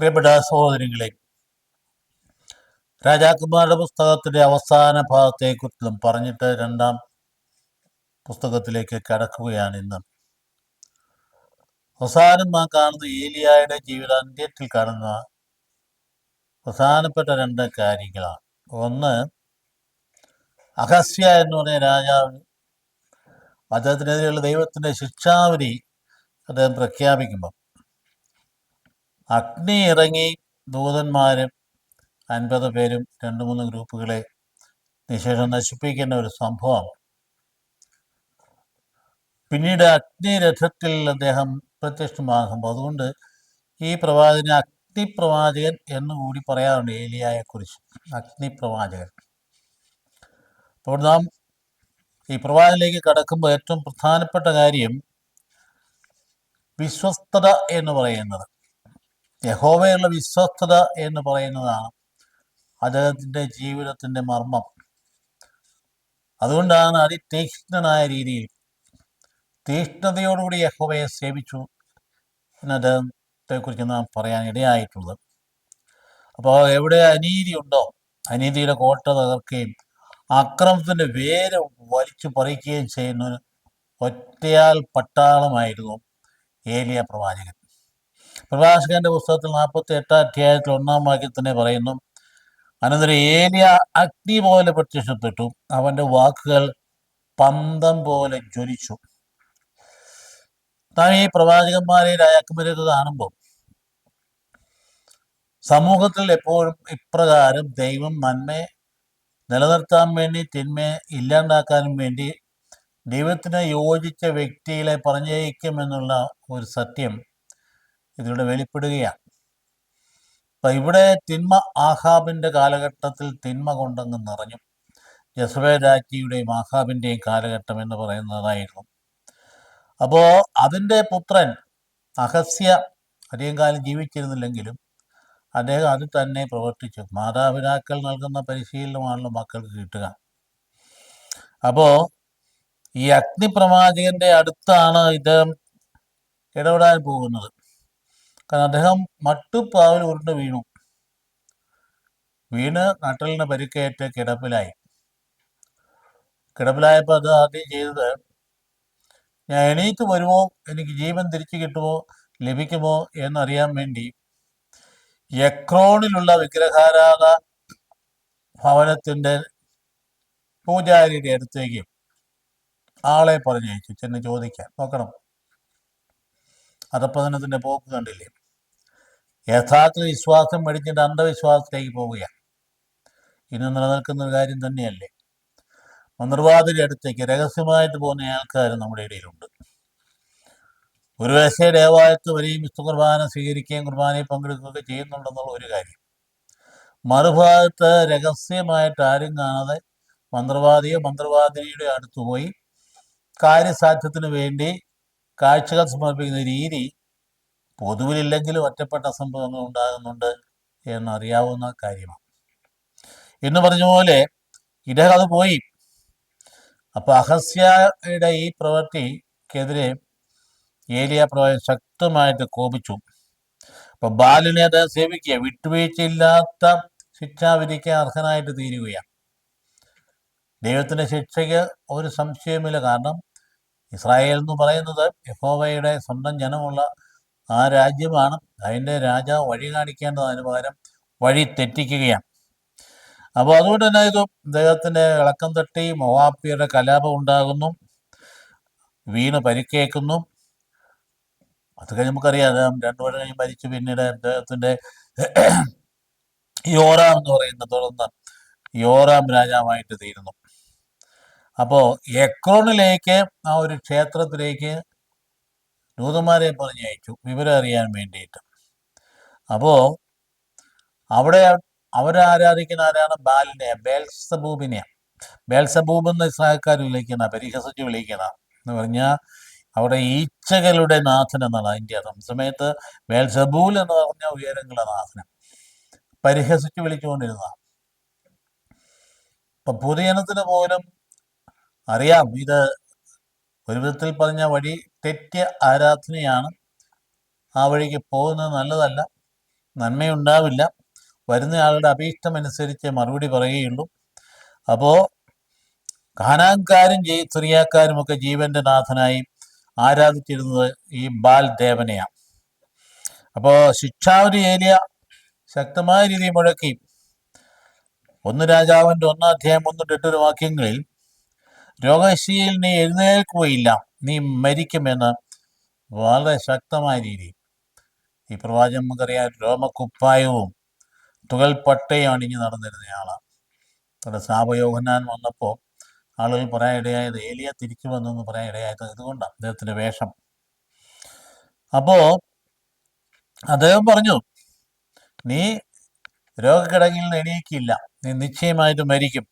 പ്രിയപ്പെട്ട സഹോദരങ്ങളെ, രാജാക്കന്മാരുടെ പുസ്തകത്തിന്റെ അവസാന ഭാഗത്തെക്കുറിച്ചും പറഞ്ഞിട്ട് രണ്ടാം പുസ്തകത്തിലേക്ക് കടക്കുകയാണ് ഇന്ന്. അവസാനം നാം കാണുന്ന ഏലിയായുടെ ജീവിതാന്ത്യത്തിൽ കാണുന്ന പ്രധാനപ്പെട്ട രണ്ട് കാര്യങ്ങളാണ്. ഒന്ന്, അഹസ്യ എന്ന് പറഞ്ഞ രാജാവ് അദ്ദേഹത്തിനെതിരെയുള്ള ദൈവത്തിന്റെ ശിക്ഷാവിധി അദ്ദേഹം പ്രഖ്യാപിക്കുമ്പം അഗ്നി ഇറങ്ങി ദൂതന്മാരും 50 പേരും 2-3 ഗ്രൂപ്പുകളെ നിശേഷം നശിപ്പിക്കുന്ന ഒരു സംഭവം. പിന്നീട് അഗ്നിരഥത്തിൽ അദ്ദേഹം പ്രത്യക്ഷമാകുമ്പോൾ, അതുകൊണ്ട് ഈ പ്രവാചകന് അഗ്നിപ്രവാചകൻ എന്നുകൂടി പറയാറുണ്ട് ഏലിയായെക്കുറിച്ച്. അഗ്നിപ്രവാചകൻ. അപ്പോൾ നാം ഈ പ്രവാചകനിലേക്ക് കടക്കുമ്പോൾ ഏറ്റവും പ്രധാനപ്പെട്ട കാര്യം വിശ്വസ്തത എന്ന് പറയുന്നത്, യഹോവയുള്ള വിശ്വസ്തത എന്ന് പറയുന്നതാണ് അദ്ദേഹത്തിൻ്റെ ജീവിതത്തിൻ്റെ മർമ്മം. അതുകൊണ്ടാണ് അതിതീക്ഷ്ണനായ രീതിയിൽ തീക്ഷ്ണതയോടുകൂടി യഹോവയെ സേവിച്ചു എന്ന് അദ്ദേഹത്തെക്കുറിച്ച് നാം പറയാൻ ഇടയായിട്ടുള്ളത്. അപ്പോൾ എവിടെ അനീതി ഉണ്ടോ, അനീതിയുടെ കോട്ട തകർക്കുകയും അക്രമത്തിൻ്റെ വേര് വലിച്ചു പറിക്കുകയും ചെയ്യുന്ന ഒറ്റയാൽ പട്ടാളമായിരുന്നു ഏലിയ പ്രവാചകൻ. പ്രഭാഷകന്റെ പുസ്തകത്തിൽ 48 അധ്യായത്തിൽ 1-ാം വാക്യത്തിൽ തന്നെ പറയുന്നു, അനന്തരം ഏലിയ അഗ്നി പോലെ പ്രത്യക്ഷപ്പെട്ടു, അവന്റെ വാക്കുകൾ പന്തം പോലെ ജ്വലിച്ചു. നാം ഈ പ്രവാചകന്മാരെ രാജാക്കന്മാരെയൊക്കെ കാണുമ്പോൾ സമൂഹത്തിൽ എപ്പോഴും ഇപ്രകാരം ദൈവം നന്മയെ നിലനിർത്താൻ വേണ്ടി തിന്മയെ ഇല്ലാണ്ടാക്കാനും വേണ്ടി ദൈവത്തിന് യോജിച്ച വ്യക്തികളെ പറഞ്ഞയക്കുമെന്നുള്ള ഒരു സത്യം ഇതിലൂടെ വെളിപ്പെടുകയാണ്. അപ്പം ഇവിടെ തിന്മ ആഹാബിൻ്റെ കാലഘട്ടത്തിൽ തിന്മ കൊണ്ടങ്ങ് നിറഞ്ഞു. ജസബേൽ രാജ്ഞിയുടെയും ആഹാബിൻ്റെയും കാലഘട്ടം എന്ന് പറയുന്നതായിരുന്നു. അപ്പോൾ അതിൻ്റെ പുത്രൻ അഹസ്യ അധികം കാലം ജീവിച്ചിരുന്നില്ലെങ്കിലും അദ്ദേഹം അത് തന്നെ പ്രവർത്തിച്ചു. മാതാപിതാക്കൾ നൽകുന്ന പരിശീലനമാണല്ലോ മക്കൾക്ക് കിട്ടുക. അപ്പോൾ ഈ അഗ്നിപ്രവാചകന്റെ അടുത്താണ് ഇദ്ദേഹം ഇടപെടാൻ പോകുന്നത്. കാരണം അദ്ദേഹം മട്ടുപ്പാവിൽ ഉരുണ്ട് വീണ് നട്ടലിന് പരിക്കേറ്റ് കിടപ്പിലായപ്പോൾ അത് ആദ്യം ചെയ്തത്, ഞാൻ എണീറ്റ് വരുമോ, എനിക്ക് ജീവൻ തിരിച്ചു കിട്ടുമോ, ലഭിക്കുമോ എന്നറിയാൻ വേണ്ടി എക്രോണിലുള്ള വിഗ്രഹാരാധ ഭവനത്തിൻ്റെ പൂജാരിയുടെ അടുത്തേക്ക് ആളെ പറഞ്ഞയച്ചു, ചെന്ന് ചോദിക്കാൻ. നോക്കണം, അധപ്പതനത്തിൻ്റെ പോക്ക് കണ്ടില്ലേ? യഥാർത്ഥ വിശ്വാസം പഠിച്ചിട്ട് അന്ധവിശ്വാസത്തിലേക്ക് പോവുകയാണ്. ഇന്ന് നിലനിൽക്കുന്ന ഒരു കാര്യം തന്നെയല്ലേ. മന്ത്രവാദിയുടെ അടുത്തേക്ക് രഹസ്യമായിട്ട് പോകുന്ന ആൾക്കാർ നമ്മുടെ ഇടയിലുണ്ട്. ഒരു വയസ്സേ ദേവാലയത്ത് വരെയും വിശുദ്ധ കുർബാന സ്വീകരിക്കുകയും കുർബാനയിൽ പങ്കെടുക്കുകയൊക്കെ ചെയ്യുന്നുണ്ടെന്നുള്ള ഒരു കാര്യം. മറുഭാഗത്ത് രഹസ്യമായിട്ട് ആരും കാണാതെ മന്ത്രവാദിയുടെ അടുത്ത് പോയി കാര്യസാധ്യത്തിന് വേണ്ടി കാഴ്ചകൾ സമർപ്പിക്കുന്ന രീതി പൊതുവിലില്ലെങ്കിലും ഒറ്റപ്പെട്ട സംഭവങ്ങൾ ഉണ്ടാകുന്നുണ്ട് എന്നറിയാവുന്ന കാര്യമാണ്. എന്ന് പറഞ്ഞ പോലെ ഇദ്ദേഹം അത് പോയി. അപ്പൊ അഹസ്യയുടെ ഈ പ്രവൃത്തിക്കെതിരെ ഏലിയ പ്രവാചകൻ ശക്തമായിട്ട് കോപിച്ചു. അപ്പൊ ബാലിനെ അദ്ദേഹം സേവിക്കുക, വിട്ടുവീഴ്ചയില്ലാത്ത ശിക്ഷാവിധിക്ക് അർഹനായിട്ട് തീരുകയാണ്. ദൈവത്തിന്റെ ശിക്ഷയ്ക്ക് ഒരു സംശയമില്ല. കാരണം ഇസ്രായേൽ എന്ന് പറയുന്നത് യഹോവയുടെ സ്വന്തം ജനമുള്ള ആ രാജ്യമാണ്. അതിൻ്റെ രാജാവ് വഴി കാണിക്കേണ്ടത്, അതിന് പകരം വഴി തെറ്റിക്കുകയാണ്. അപ്പോൾ അതുകൊണ്ട് തന്നെ അദ്ദേഹത്തിന്റെ ഇളക്കം തട്ടി മോവാബ്യരുടെ കലാപം ഉണ്ടാകുന്നു, വീണ് പരിക്കേക്കുന്നു. അത് കഴിഞ്ഞ് നമുക്കറിയാം, അദ്ദേഹം 2 വർഷം കഴിഞ്ഞ് മരിച്ചു. പിന്നീട് അദ്ദേഹത്തിന്റെ യോറാം എന്ന് പറയുന്ന തുടർന്ന് യോറാം രാജാവായിട്ട് തീരുന്നു. അപ്പോൾ എക്രോണിലേക്ക്, ആ ഒരു ക്ഷേത്രത്തിലേക്ക് ദൂതന്മാരെ പറഞ്ഞയച്ചു വിവരം അറിയാൻ വേണ്ടിയിട്ട്. അപ്പോൾ അവിടെ അവരാരാധിക്കുന്ന ആരാണ്? ബാലിനെ, ബേൽസബൂബിനെ. ബേൽസബൂബ് എന്ന് ഇസ്രായേൽക്കാർ വിളിക്കുന്ന, പരിഹസിച്ച് വിളിക്കുന്ന എന്ന് പറഞ്ഞാൽ അവിടെ ഈച്ചകളുടെ നാഥൻ എന്നാണ് അതിൻ്റെ അർത്ഥം. സമയത്ത് ബേൽസബൂൽ എന്ന് പറഞ്ഞ ഉയരങ്ങളുടെ നാഥനം പരിഹസിച്ച് വിളിച്ചുകൊണ്ടിരുന്നതാണ്. ഇപ്പം പൊതുജനത്തിന് പോലും അറിയാം ഇത് ഒരു വിധത്തിൽ പറഞ്ഞ വഴി തെറ്റിയ ആരാധനയാണ്, ആ വഴിക്ക് പോകുന്നത് നല്ലതല്ല. നന്മയുണ്ടാവില്ല. വരുന്നയാളുടെ അഭീഷ്ടമനുസരിച്ച് മറുപടി പറയുകയുള്ളൂ. അപ്പോൾ കാനാൻകാരും സിറിയാക്കാരുമൊക്കെ ജീവന്റെ നാഥനായി ആരാധിച്ചിരുന്നത് ഈ ബാൽ ദേവനെയാണ്. അപ്പോൾ ശിക്ഷാവധി ഏലിയ ശക്തമായ രീതിയിൽ മുഴക്കി. 1 രാജാവിൻ്റെ 1-ാം അധ്യായം 1-8 വാക്യങ്ങളിൽ രോഗശീൽ നീ എഴുന്നേൽക്കുകയില്ല, നീ മരിക്കുമെന്ന് വളരെ ശക്തമായ രീതിയിൽ ഈ പ്രവാചകൻ നമുക്കറിയാം രോമക്കുപ്പായവും തുകൽപ്പട്ടയും അണിഞ്ഞ് നടന്നിരുന്നയാളാണ്. അവിടെ സ്നാപയോഹന്നാൻ വന്നപ്പോൾ ആളുകൾ പറയാനിടയായത് ഏലിയ തിരിച്ചു വന്നെന്ന് പറയാനിടയായത് ഇതുകൊണ്ടാണ്, അദ്ദേഹത്തിൻ്റെ വേഷം. അപ്പോൾ അദ്ദേഹം പറഞ്ഞു, നീ രോഗക്കിടങ്ങിൽ നിന്ന് എണീക്കില്ല, നീ നിശ്ചയമായിട്ട് മരിക്കും.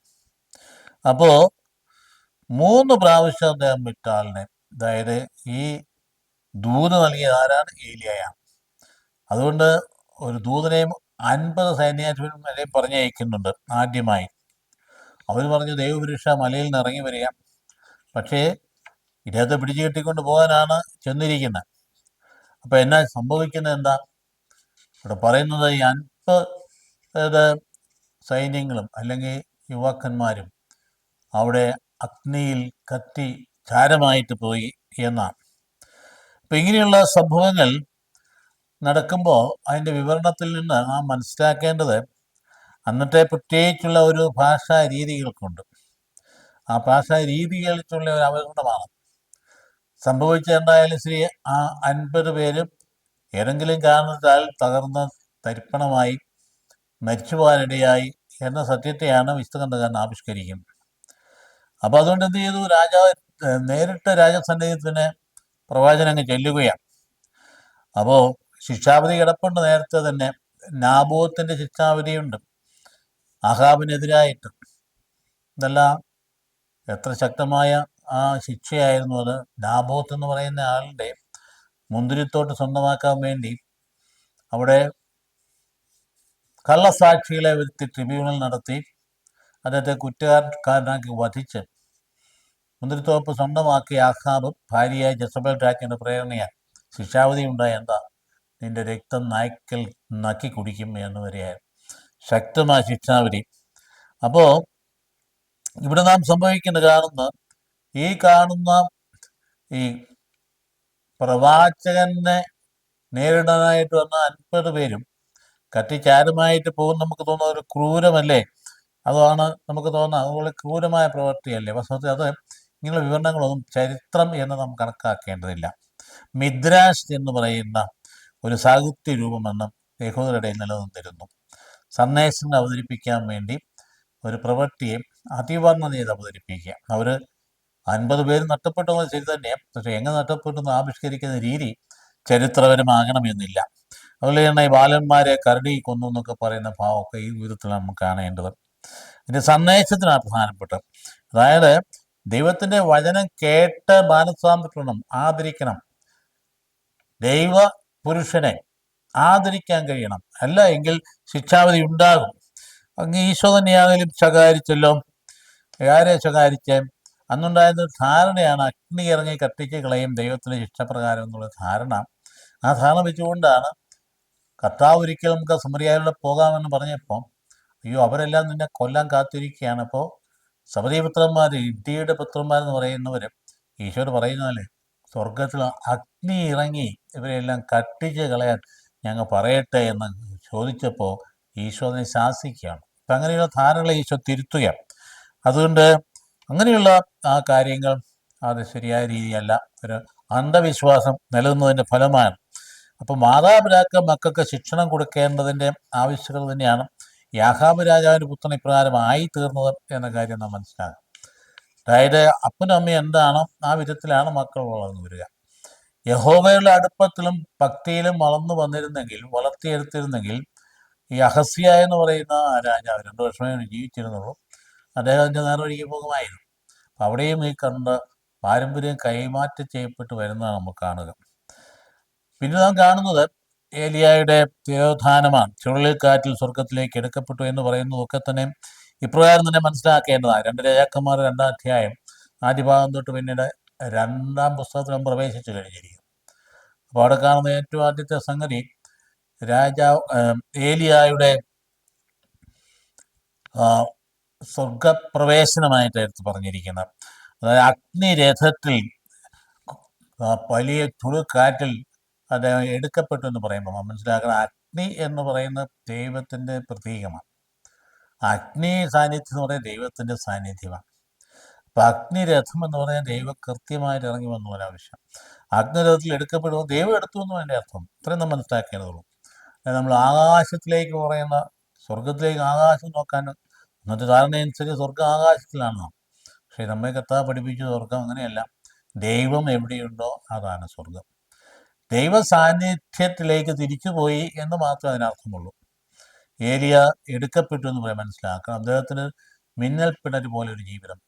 അപ്പോൾ 3 പ്രാവശ്യം അദ്ദേഹം വിട്ട ആളിനെ, അതായത് ഈ ദൂത് നൽകിയത് ആരാണ്? ഏലിയയാണ്. അതുകൊണ്ട് ഒരു ദൂതനെയും 50 സൈന്യാധിപനും വരെ പറഞ്ഞയക്കുന്നുണ്ട് ആദ്യമായി. അവർ പറഞ്ഞു ദൈവപുരുഷ മലയിൽ നിന്ന് ഇറങ്ങി വരിക, പക്ഷേ ഇദ്ദേഹത്തെ പിടിച്ചു കെട്ടിക്കൊണ്ട് പോകാനാണ് ചെന്നിരിക്കുന്നത്. അപ്പോൾ എന്നാ സംഭവിക്കുന്നത്? എന്താ ഇവിടെ പറയുന്നത്? ഈ 50 സൈന്യങ്ങളും അല്ലെങ്കിൽ യുവാക്കന്മാരും അവിടെ അഗ്നിയിൽ കത്തി ചാരമായിട്ട് പോയി എന്നാണ്. അപ്പം ഇങ്ങനെയുള്ള സംഭവങ്ങൾ നടക്കുമ്പോൾ അതിൻ്റെ വിവരണത്തിൽ നിന്ന് നാം മനസ്സിലാക്കേണ്ടത് അന്നത്തെ പ്രത്യേകിച്ചുള്ള ഒരു ഭാഷാ രീതികൾക്കുണ്ട്. ആ ഭാഷാ രീതികൾക്കുള്ള ഒരു അവതരണമാണ് സംഭവിച്ചെന്തായാലും ശരി. ആ 50 പേരും ഏതെങ്കിലും കാരണത്താൽ തകർന്ന് തരിപ്പണമായി മരിച്ചു പോകാനിടയായി എന്ന സത്യത്തെയാണ് വിശുദ്ധഗ്രന്ഥകാരൻ ആവിഷ്കരിക്കുന്നത്. അപ്പോൾ അതുകൊണ്ട് എന്ത് ചെയ്തു? രാജാവ് നേരിട്ട് രാജസന്നിധിയിൽ തന്നെ പ്രവാചകൻ അങ്ങ് ചെല്ലുകയാണ്. അപ്പോൾ ശിക്ഷാവിധി കിടപ്പുണ്ട്. നേരത്തെ തന്നെ നാബോത്തിന്റെ ശിക്ഷാവിധിയുണ്ട് അഹാബിനെതിരായിട്ട്. ഇതെല്ലാം എത്ര ശക്തമായ ആ ശിക്ഷയായിരുന്നു അത്. നാബോത്ത് എന്ന് പറയുന്ന ആളുടെ മുന്തിരിത്തോട്ട് സ്വന്തമാക്കാൻ വേണ്ടി അവിടെ കള്ളസാക്ഷികളെ വരുത്തി ട്രിബ്യൂണൽ നടത്തി അദ്ദേഹത്തെ കുറ്റക്കാരനാക്കി വധിച്ച് മുന്തിരിത്തോപ്പ് സ്വന്തമാക്കി ആഹാബ് ഭാര്യയായ ജസബേൽ രാജ്ഞിയുടെ പ്രേരണയാൽ ശിക്ഷാവിധി ഉണ്ടായ എന്താ? നിന്റെ രക്തം നായ്ക്കൽ നക്കി കുടിക്കും എന്ന് വരെയായിരുന്നു ശക്തമായ ശിക്ഷാവിധി. അപ്പോൾ ഇവിടെ നാം കാണുന്ന ഈ പ്രവാചകനെ നേരിടാനായിട്ട് വന്ന 50 പേരും കത്തിച്ചാരുമായിട്ട് പോകും. നമുക്ക് തോന്നുന്ന ഒരു ക്രൂരമല്ലേ? അതാണ് നമുക്ക് തോന്നുന്നത്. അതുപോലെ ക്രൂരമായ പ്രവൃത്തിയല്ലേ? വസ്തുതയിൽ അത് ഇങ്ങനെയുള്ള വിവരണങ്ങളൊന്നും ചരിത്രം എന്ന് നാം കണക്കാക്കേണ്ടതില്ല. മിദ്രാഷ് എന്ന് പറയുന്ന ഒരു സാഹിത്യ രൂപമെന്ന് യഹൂദരുടെ നിലനിന്നിരുന്നു. സന്ദേശങ്ങൾ അവതരിപ്പിക്കാൻ വേണ്ടി ഒരു പ്രവൃത്തിയെ അതിവർണ്ണന ചെയ്ത് അവതരിപ്പിക്കുക. അവർ 50 പേര് നഷ്ടപ്പെട്ടു ശരി തന്നെയാണ്, പക്ഷെ എങ്ങനെ നഷ്ടപ്പെട്ടെന്ന് ആവിഷ്കരിക്കുന്ന രീതി ചരിത്രപരമാകണമെന്നില്ല. അതുപോലെ തന്നെ ഈ ബാലന്മാരെ കരടി കൊന്നു എന്നൊക്കെ പറയുന്ന ഭാവമൊക്കെ ഈ വിധത്തിലാണ് നമുക്ക് കാണേണ്ടത്. ഇതിൻ്റെ സന്ദേശത്തിനാണ് പ്രധാനപ്പെട്ടത്. അതായത് ദൈവത്തിൻ്റെ വചനം കേട്ട് മാനസാന്തരപ്പെടണം, ആദരിക്കണം. ദൈവ പുരുഷനെ ആദരിക്കാൻ കഴിയണം, അല്ല എങ്കിൽ ശിക്ഷാവിധി ഉണ്ടാകും. അങ്ങ് ഈശോ തന്നെയാണെങ്കിലും ശകാരിച്ചല്ലോ. ആരെ ശകാരിച്ച്? അന്നുണ്ടായിരുന്ന ധാരണയാണ് അഗ്നി ഇറങ്ങി കത്തിച്ച് കളയും ദൈവത്തിൻ്റെ ശിക്ഷപ്രകാരം എന്നുള്ള ധാരണ. ആ ധാരണ വെച്ചുകൊണ്ടാണ് കർത്താവ് ഒരിക്കൽ നമുക്ക് സമറിയായിലൂടെ പോകാമെന്ന് പറഞ്ഞപ്പോൾ അയ്യോ അവരെല്ലാം നിന്നെ കൊല്ലാൻ കാത്തിരിക്കുകയാണ്. അപ്പോൾ സബദീപുത്രന്മാർ, ഇദ്ദിയുടെ പുത്രന്മാരെന്ന് പറയുന്നവർ ഈശോട് പറയുന്നതല്ലേ, സ്വർഗത്തിൽ അഗ്നി ഇറങ്ങി ഇവരെല്ലാം കത്തിച്ച് കളയാൻ ഞങ്ങൾ പറയട്ടെ എന്ന് ചോദിച്ചപ്പോൾ ഈശോ അതിനെ ശാസിക്കുകയാണ്. അപ്പം അങ്ങനെയുള്ള ധാരണകളെ ഈശോ തിരുത്തുകയാണ്. അതുകൊണ്ട് അങ്ങനെയുള്ള ആ കാര്യങ്ങൾ അത് ശരിയായ രീതിയല്ല, ഒരു അന്ധവിശ്വാസം നിലനിന്നതിൻ്റെ ഫലമാണ്. അപ്പോൾ മാതാപിതാക്കൾ മക്കൾക്ക് ശിക്ഷണം കൊടുക്കേണ്ടതിൻ്റെ ആവശ്യകത തന്നെയാണ് യാഹാബ് രാജാവിൻ്റെ പുത്രൻ ഇപ്രകാരം ആയി തീർന്നത് എന്ന കാര്യം നാം മനസ്സിലാക്കും. അതായത് അപ്പനും അമ്മയും എന്താണോ ആ വിധത്തിലാണ് മക്കൾ വളർന്നു വരിക. യഹോവയുടെ അടുപ്പത്തിലും ഭക്തിയിലും വളർത്തിയെടുത്തിരുന്നെങ്കിൽ ഈ അഹസ്യ എന്ന് പറയുന്ന രാജാവ് 2 വർഷമേ ജീവിച്ചിരുന്നുള്ളൂ. അദ്ദേഹം അതിൻ്റെ നേർവഴിക്ക് പോകുമായിരുന്നു. അപ്പം അവിടെയും ഈ കണ്ട പാരമ്പര്യം കൈമാറ്റം ചെയ്യപ്പെട്ട് വരുന്നതാണ് നമുക്ക് കാണുക. പിന്നെ നാം കാണുന്നത് ഏലിയായുടെ തിരോധാനമാണ്. ചുഴലിക്കാറ്റിൽ സ്വർഗത്തിലേക്ക് എടുക്കപ്പെട്ടു എന്ന് പറയുന്നതൊക്കെ തന്നെ ഇപ്രകാരം തന്നെ മനസ്സിലാക്കേണ്ടതാണ്. 2 രാജാക്കന്മാർ 2-ാം അധ്യായം ആദ്യ ഭാഗം തൊട്ട് പിന്നീട് 2-ാം പുസ്തകത്തിലും പ്രവേശിച്ചു കഴിഞ്ഞിരിക്കും. അപ്പോൾ അവിടെ കാണുന്ന ഏറ്റവും ആദ്യത്തെ സംഗതി രാജാവ് ഏലിയായുടെ സ്വർഗപ്രവേശനമായിട്ട് എടുത്ത് പറഞ്ഞിരിക്കുന്നത്. അതായത് അഗ്നിരഥത്തിൽ വലിയ ചുടുകാറ്റിൽ അദ്ദേഹം എടുക്കപ്പെട്ടു എന്ന് പറയുമ്പോൾ മനസ്സിലാക്കണം, അഗ്നി എന്ന് പറയുന്ന ദൈവത്തിൻ്റെ പ്രതീകമാണ്. അഗ്നി സാന്നിധ്യം എന്ന് പറയുന്നത് ദൈവത്തിൻ്റെ സാന്നിധ്യമാണ്. അപ്പം അഗ്നിരഥം എന്ന് പറഞ്ഞാൽ ദൈവം കൃത്യമായിട്ട് ഇറങ്ങി വന്നു ഒരാവശ്യം. അഗ്നിരഥത്തിൽ എടുക്കപ്പെടുമ്പോൾ ദൈവം എടുത്തു എന്ന് അതിൻ്റെ അർത്ഥം. ഇത്രയും നമ്മൾ മനസ്സിലാക്കേണ്ടതുള്ളൂ. നമ്മൾ ആകാശത്തിലേക്ക് പറയുന്ന സ്വർഗത്തിലേക്ക് ആകാശം നോക്കാൻ ഇന്നത്തെ ധാരണ അനുസരിച്ച് സ്വർഗം ആകാശത്തിലാണ്. പക്ഷേ നമ്മെ കർത്താവ് പഠിപ്പിച്ച സ്വർഗം അങ്ങനെയല്ല. ദൈവം എവിടെയുണ്ടോ അതാണ് സ്വർഗം. ദൈവ സാന്നിധ്യത്തിലേക്ക് തിരിച്ചുപോയി എന്ന് മാത്രമേ അതിനർത്ഥമുള്ളൂ. ഏലിയ എടുക്കപ്പെട്ടു എന്ന് പറയാൻ മനസ്സിലാക്കണം. അദ്ദേഹത്തിന് മിന്നൽ പിണര് പോലെ ഒരു ജീവിതം,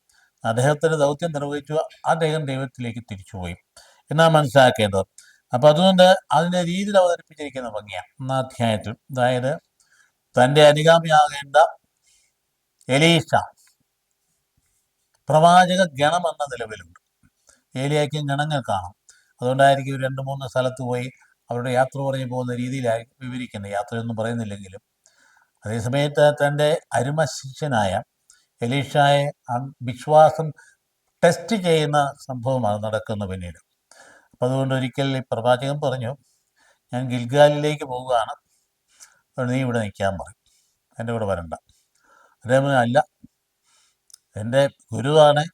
അദ്ദേഹത്തിൻ്റെ ദൗത്യം നിർവഹിച്ചു, അദ്ദേഹം ദൈവത്തിലേക്ക് തിരിച്ചുപോയി എന്നാണ് മനസ്സിലാക്കേണ്ടത്. അപ്പം അതുകൊണ്ട് അതിൻ്റെ രീതിയിൽ അവതരിപ്പിച്ചിരിക്കുന്ന ഭംഗിയാണ് 1-ാം അധ്യായത്തിൽ. അതായത് തൻ്റെ അനുഗാമിയാകേണ്ട എലീശ പ്രവാചക ഗണം എന്ന നിലവിലുണ്ട്. ഏലിയായ്ക്കും ഗണങ്ങൾ കാണാം. അതുകൊണ്ടായിരിക്കും 2-3 സ്ഥലത്ത് പോയി അവരുടെ യാത്ര പറഞ്ഞു പോകുന്ന രീതിയിലായി വിവരിക്കുന്നത്. യാത്രയൊന്നും പറയുന്നില്ലെങ്കിലും അതേസമയത്ത് തൻ്റെ അരുമശിഷ്യനായ എലീഷായെ വിശ്വാസം ടെസ്റ്റ് ചെയ്യുന്ന സംഭവമാണ് നടക്കുന്നത് പിന്നീട്. അപ്പം അതുകൊണ്ട് ഒരിക്കൽ ഈ പ്രവാചകൻ പറഞ്ഞു, ഞാൻ ഗിൽഗാലിലേക്ക് പോവുകയാണ്, നീ ഇവിടെ നിൽക്കാൻ പറയും, എൻ്റെ കൂടെ വരണ്ട. അദ്ദേഹം അല്ല, എൻ്റെ ഗുരുവാണ്,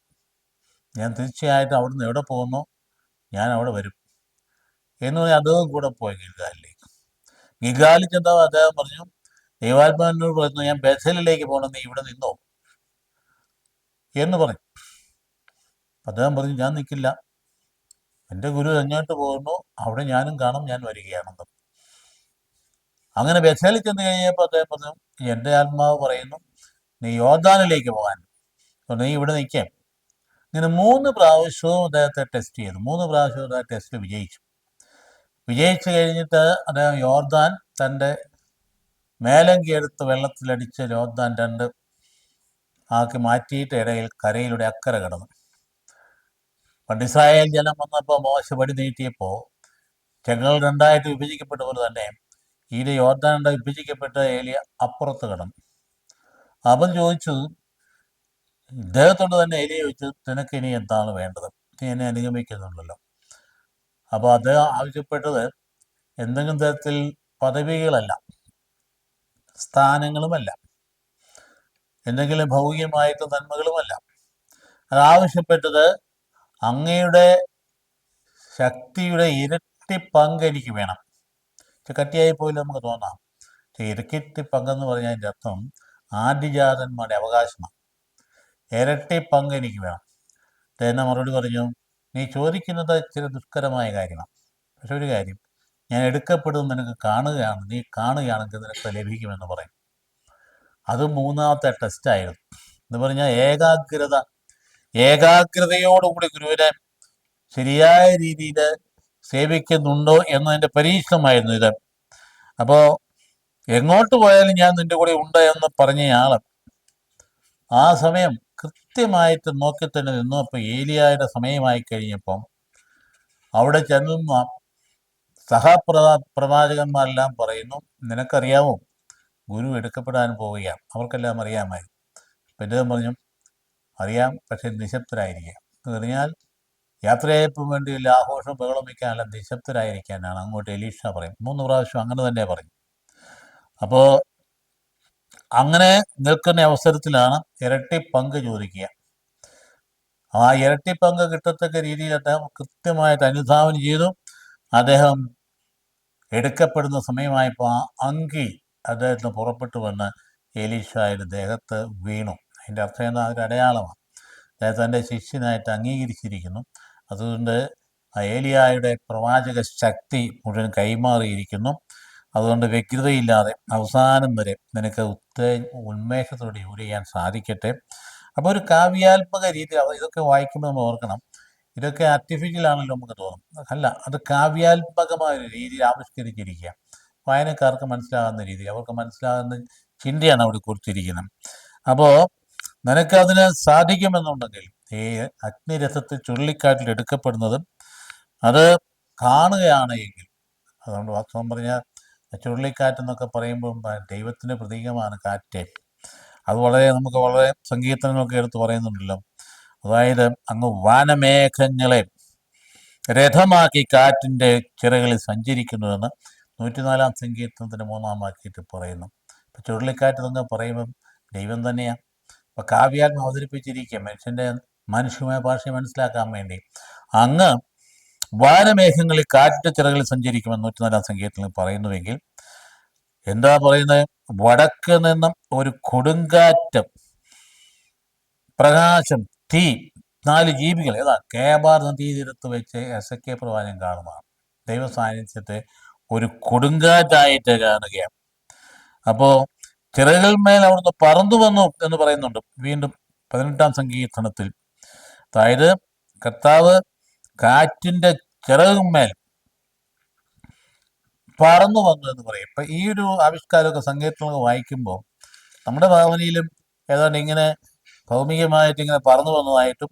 ഞാൻ തീർച്ചയായിട്ടും അവിടുന്ന് എവിടെ പോകുന്നു ഞാൻ അവിടെ വരും എന്ന് പറഞ്ഞാൽ അദ്ദേഹം കൂടെ പോയി ഗിൽഗാലിലേക്ക്. ഗിൽഗാലിൽ ചെന്നാൽ അദ്ദേഹം പറഞ്ഞു, ദൈവാത്മാവിനോട് പറഞ്ഞു, ഞാൻ ബേഥേലിലേക്ക് പോകണം, നീ ഇവിടെ നിന്നോ എന്ന് പറഞ്ഞു. അദ്ദേഹം പറഞ്ഞു, ഞാൻ നിൽക്കില്ല, എൻ്റെ ഗുരു എങ്ങോട്ട് പോകുന്നു അവിടെ ഞാനും കാണും, ഞാൻ വരികയാണെന്ന്. അങ്ങനെ ബേഥേലിൽ ചെന്ന് കഴിഞ്ഞപ്പോൾ അദ്ദേഹം പറഞ്ഞു, എൻ്റെ ആത്മാവ് പറയുന്നു നീ യോർദാനിലേക്ക് പോകാൻ, നീ ഇവിടെ നിൽക്കാം. ഇങ്ങനെ 3 പ്രാവശ്യവും അദ്ദേഹത്തെ ടെസ്റ്റ് ചെയ്തു. 3 പ്രാവശ്യവും അദ്ദേഹം ടെസ്റ്റ് വിജയിച്ചു കഴിഞ്ഞിട്ട് അദ്ദേഹം യോർദാൻ തൻ്റെ മേലങ്കി എടുത്ത് വെള്ളത്തിലടിച്ച് യോർദാൻ 2 ആക്കി മാറ്റിയിട്ട് ഇടയിൽ കരയിലൂടെ അക്കരെ കിടന്നു. പണ്ട് ഇസ്രായേൽ ജനം വന്നപ്പോൾ മോശ പടി നീട്ടിയപ്പോൾ ചെങ്കൽ 2ആയിട്ട് വിഭജിക്കപ്പെട്ട പോലെ തന്നെ ഈ യോർദാൻ വിഭജിക്കപ്പെട്ട ഏലിയ അപ്പുറത്ത് കിടന്നു. അവൻ ചോദിച്ചു, ഇദ്ദേഹത്തോട് തന്നെ ഏലിയ ചോദിച്ചു, നിനക്ക് ഇനി എന്താണ് വേണ്ടത്, നീ എന്നെ അനുഗമിക്കുന്നുണ്ടല്ലോ. അപ്പോൾ അദ്ദേഹം ആവശ്യപ്പെട്ടത് എന്തെങ്കിലും തരത്തിൽ പദവികളല്ല, സ്ഥാനങ്ങളുമല്ല, എന്തെങ്കിലും ഭൗതികമായിട്ട് നന്മകളുമല്ല. അതാവശ്യപ്പെട്ടത് അങ്ങയുടെ ശക്തിയുടെ ഇരട്ടി പങ്ക് എനിക്ക് വേണം. കട്ടിയായി പോയില്ല നമുക്ക് തോന്നാം. ഇരട്ടി പങ്കെന്ന് പറഞ്ഞാൽ അതിൻ്റെ അർത്ഥം ആദ്യജാതന്മാരുടെ അവകാശമാണ്. ഇരട്ടി പങ്ക് എനിക്ക് വേണം. എന്നെ മറുപടി പറഞ്ഞു, നീ ചോദിക്കുന്നത് ഇച്ചിരി ദുഷ്കരമായ കാര്യമാണ്. പക്ഷെ ഒരു കാര്യം, ഞാൻ എടുക്കപ്പെടുന്നത് നിനക്ക് കാണുകയാണ്, നീ കാണുകയാണെങ്കിൽ നിനക്ക് ലഭിക്കുമെന്ന് പറയും. അത് 3ാമത്തെ ടെസ്റ്റായിരുന്നു. എന്ന് പറഞ്ഞാൽ ഏകാഗ്രതയോടുകൂടി ഗുരുവിനെ ശരിയായ രീതിയിൽ സേവിക്കുന്നുണ്ടോ എന്നതിൻ്റെ പരീക്ഷണമായിരുന്നു ഇത്. അപ്പോൾ എങ്ങോട്ട് പോയാലും ഞാൻ നിൻ്റെ കൂടെ ഉണ്ട് എന്ന് പറഞ്ഞയാൾ ആ സമയം കൃത്യമായിട്ട് നോക്കി തന്നെ നിന്നു. അപ്പോൾ ഏലിയായുടെ സമയമായി കഴിഞ്ഞപ്പം അവിടെ ചെന്ന പ്രവാചകന്മാരെല്ലാം പറയുന്നു, നിനക്കറിയാമോ ഗുരു എടുക്കപ്പെടാൻ പോവുകയാണ്. അവർക്കെല്ലാം അറിയാമായി. പിന്നെ പറഞ്ഞു, അറിയാം, പക്ഷെ നിശബ്ദരായിരിക്കാം. എന്ന് പറഞ്ഞാൽ യാത്രയയപ്പം വേണ്ടിയില്ല, ആഘോഷം ബഹളം വയ്ക്കാനല്ല, നിശബ്ദരായിരിക്കാനാണ് അങ്ങോട്ട് എലീഷ പറയും. 3 പ്രാവശ്യം അങ്ങനെ തന്നെ പറയും. അപ്പോൾ അങ്ങനെ നിൽക്കുന്ന അവസരത്തിലാണ് ഇരട്ടി പങ്ക് ചോദിക്കുക. ആ ഇരട്ടി പങ്ക് കിട്ടത്തക്ക രീതിയിൽ അദ്ദേഹം കൃത്യമായിട്ട് അനുധാവനം ചെയ്തു. അദ്ദേഹം എടുക്കപ്പെടുന്ന സമയമായപ്പോൾ ആ അങ്കി അദ്ദേഹത്തിന് പുറപ്പെട്ടു വന്ന് എലീഷായുടെ ദേഹത്ത് വീണു. അതിൻ്റെ അർത്ഥം എന്താ? അതൊരു അടയാളമാണ്. അദ്ദേഹം തൻ്റെ ശിഷ്യനായിട്ട് അംഗീകരിച്ചിരിക്കുന്നു. അതുകൊണ്ട് ഏലിയായുടെ പ്രവാചക ശക്തി മുഴുവൻ കൈമാറിയിരിക്കുന്നു. അതുകൊണ്ട് വ്യഗ്രതയില്ലാതെ അവസാനം വരെ നിനക്ക് ഉന്മേഷത്തോടെ ജോലി ചെയ്യാൻ സാധിക്കട്ടെ. അപ്പോൾ ഒരു കാവ്യാത്മക രീതി, ഇതൊക്കെ വായിക്കുമ്പോൾ നമ്മൾ ഓർക്കണം, ഇതൊക്കെ ആർട്ടിഫിഷ്യലാണല്ലോ നമുക്ക് തോന്നും. അല്ല, അത് കാവ്യാത്മകമായ ഒരു രീതിയിൽ ആവിഷ്കരിച്ചിരിക്കുക. വായനക്കാർക്ക് മനസ്സിലാകുന്ന രീതി, അവർക്ക് മനസ്സിലാകുന്ന ചിന്തയാണ് അവിടെ കൊടുത്തിരിക്കുന്നത്. അപ്പോൾ നിനക്കതിന് സാധിക്കുമെന്നുണ്ടെങ്കിൽ ഈ അഗ്നിരഥത്തിൽ ചുഴലിക്കാറ്റിൽ എടുക്കപ്പെടുന്നതും അത് കാണുകയാണ് എങ്കിൽ, അതുകൊണ്ട് വാസ്തവം പറഞ്ഞാൽ ചുഴലിക്കാറ്റെന്നൊക്കെ പറയുമ്പം ദൈവത്തിൻ്റെ പ്രതീകമാണ് കാറ്റ്. അത് നമുക്ക് വളരെ സങ്കീർത്തനങ്ങളൊക്കെ എടുത്ത് പറയുന്നുണ്ടല്ലോ. അതായത് അങ്ങ് വാനമേഘങ്ങളെ രഥമാക്കി കാറ്റിൻ്റെ ചിറകളിൽ സഞ്ചരിക്കുന്നുവെന്ന് 104 സങ്കീർത്തനത്തിൻ്റെ 3 വാക്യത്തിൽ പറയുന്നു. ഇപ്പം ചുഴലിക്കാറ്റെന്നൊക്കെ പറയുമ്പം ദൈവം തന്നെയാണ്. അപ്പോൾ കാവ്യാത്മം അവതരിപ്പിച്ചിരിക്കുക മനുഷ്യമായ ഭാഷയെ മനസ്സിലാക്കാൻ വേണ്ടി. അങ്ങ് വാനമേഘങ്ങളിൽ കാറ്റിൻ്റെ ചിറകളിൽ സഞ്ചരിക്കുമെന്ന് 104 സങ്കീർത്തനത്തിൽ പറയുന്നുവെങ്കിൽ എന്താ പറയുന്നത്? വടക്ക് നിന്നും ഒരു കൊടുങ്കാറ്റ്, പ്രകാശം, തീ, 4 ജീവികൾ കേബാർ നദീതീരത്ത് വെച്ച് എസെക്കിയ പ്രവാചകൻ കാണുന്നതാണ്. ദൈവ സാന്നിധ്യത്തെ ഒരു കൊടുങ്കാറ്റായിട്ട് കാണുകയാണ്. അപ്പോൾ ചിറകുകളിന്മേൽ അവിടുന്ന് പറന്നു വന്നു എന്ന് പറയുന്നുണ്ട് വീണ്ടും 18 സങ്കീർത്തനത്തിൽ. അതായത് കർത്താവ് കാറ്റിൻ്റെ ചിറകുമേൽ പറന്നു വന്നു എന്ന് പറയും. ഇപ്പം ഈ ഒരു ആവിഷ്കാരമൊക്കെ സങ്കീർത്തനങ്ങൾ വായിക്കുമ്പോൾ നമ്മുടെ ഭാവനയിലും ഏതാണ്ട് ഇങ്ങനെ ഭൗമികമായിട്ട് ഇങ്ങനെ പറന്നു വന്നതായിട്ടും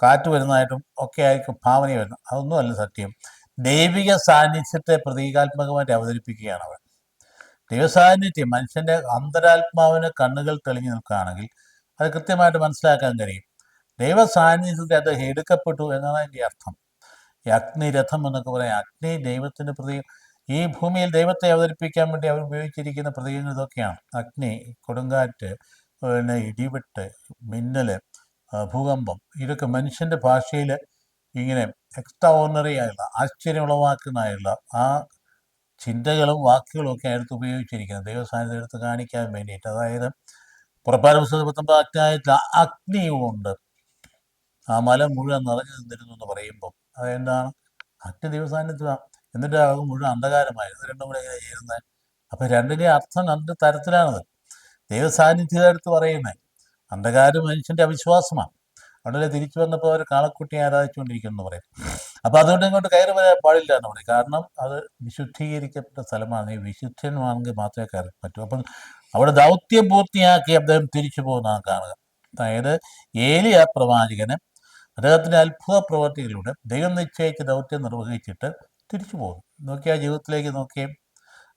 കാറ്റ് വരുന്നതായിട്ടും ഒക്കെ ആയിരിക്കും ഭാവന വരുന്നത്. അതൊന്നുമല്ല സത്യം. ദൈവിക സാന്നിധ്യത്തെ പ്രതീകാത്മകമായിട്ട് അവതരിപ്പിക്കുകയാണ് അവർ. ദൈവസാന്നിധ്യം മനുഷ്യൻ്റെ അന്തരാത്മാവിന് കണ്ണുകൾ തെളിഞ്ഞു നിൽക്കുകയാണെങ്കിൽ അത് കൃത്യമായിട്ട് മനസ്സിലാക്കാൻ കഴിയും. ദൈവ സാന്നിധ്യത്തെ അത് എടുക്കപ്പെട്ടു എന്നാണ് അതിൻ്റെ അർത്ഥം. ഈ അഗ്നിരഥം എന്നൊക്കെ പറയാം. അഗ്നി ദൈവത്തിൻ്റെ പ്രതീകം. ഈ ഭൂമിയിൽ ദൈവത്തെ അവതരിപ്പിക്കാൻ വേണ്ടി അവർ ഉപയോഗിച്ചിരിക്കുന്ന പ്രതീകങ്ങൾ ഇതൊക്കെയാണ്. അഗ്നി, കൊടുങ്കാറ്റ്, പിന്നെ ഇടിവെട്ട്, മിന്നൽ, ഭൂകമ്പം, ഇതൊക്കെ മനുഷ്യൻ്റെ ഭാഷയിൽ ഇങ്ങനെ എക്സ്ട്രാ ഓർഡിനറി ആയുള്ള ആശ്ചര്യം ഉളവാക്കുന്നതായുള്ള ആ ചിന്തകളും വാക്കുകളും ഒക്കെ എടുത്ത് ഉപയോഗിച്ചിരിക്കുന്നത് ദൈവസാന്നിധ്യം എടുത്ത് കാണിക്കാൻ വേണ്ടിയിട്ട്. അതായത് പുറപ്പാട് പുസ്തകം 19 അധ്യായത്തിൽ അഗ്നി കൊണ്ട് ആ മല മുഴുവൻ നിറഞ്ഞു നിന്നിരുന്നു എന്ന് പറയുമ്പോൾ അതെന്താണ്? അഗ്നി ദൈവസാന്നിധ്യമാണ്. എന്നിട്ട് അത് മുഴുവൻ അന്ധകാരമായിരുന്നു. രണ്ടും കൂടെ ഇങ്ങനെ ചേരുന്നത്. അപ്പം രണ്ടിൻ്റെ അർത്ഥം 2 തരത്തിലാണത്. ദൈവസാന്നിധ്യം എടുത്ത് പറയുന്നത്. അന്ധകാരം മനുഷ്യൻ്റെ അവിശ്വാസമാണ്. അവിടെ തിരിച്ചു വന്നപ്പോൾ അവർ കാളക്കുട്ടിയെ ആരാധിച്ചുകൊണ്ടിരിക്കുന്നു എന്ന് പറയും. അപ്പോൾ അതുകൊണ്ട് ഇങ്ങോട്ട് കയറി വരാൻ പാടില്ല എന്ന് പറയും. കാരണം അത് വിശുദ്ധീകരിക്കപ്പെട്ട സ്ഥലമാണ്. ഈ വിശുദ്ധന്മാണെങ്കിൽ മാത്രമേ കയറി പറ്റൂ. അപ്പം അവിടെ ദൗത്യം പൂർത്തിയാക്കി അദ്ദേഹം തിരിച്ചു പോകുന്നതാണ് കാണുക. അതായത് ഏലിയ പ്രവാചകന് അദ്ദേഹത്തിൻ്റെ അത്ഭുത പ്രവർത്തികളിലൂടെ ദൈവം നിശ്ചയിച്ച ദൗത്യം നിർവഹിച്ചിട്ട് തിരിച്ചു പോകുന്നു. നോക്കിയാൽ ജീവിതത്തിലേക്ക് നോക്കിയും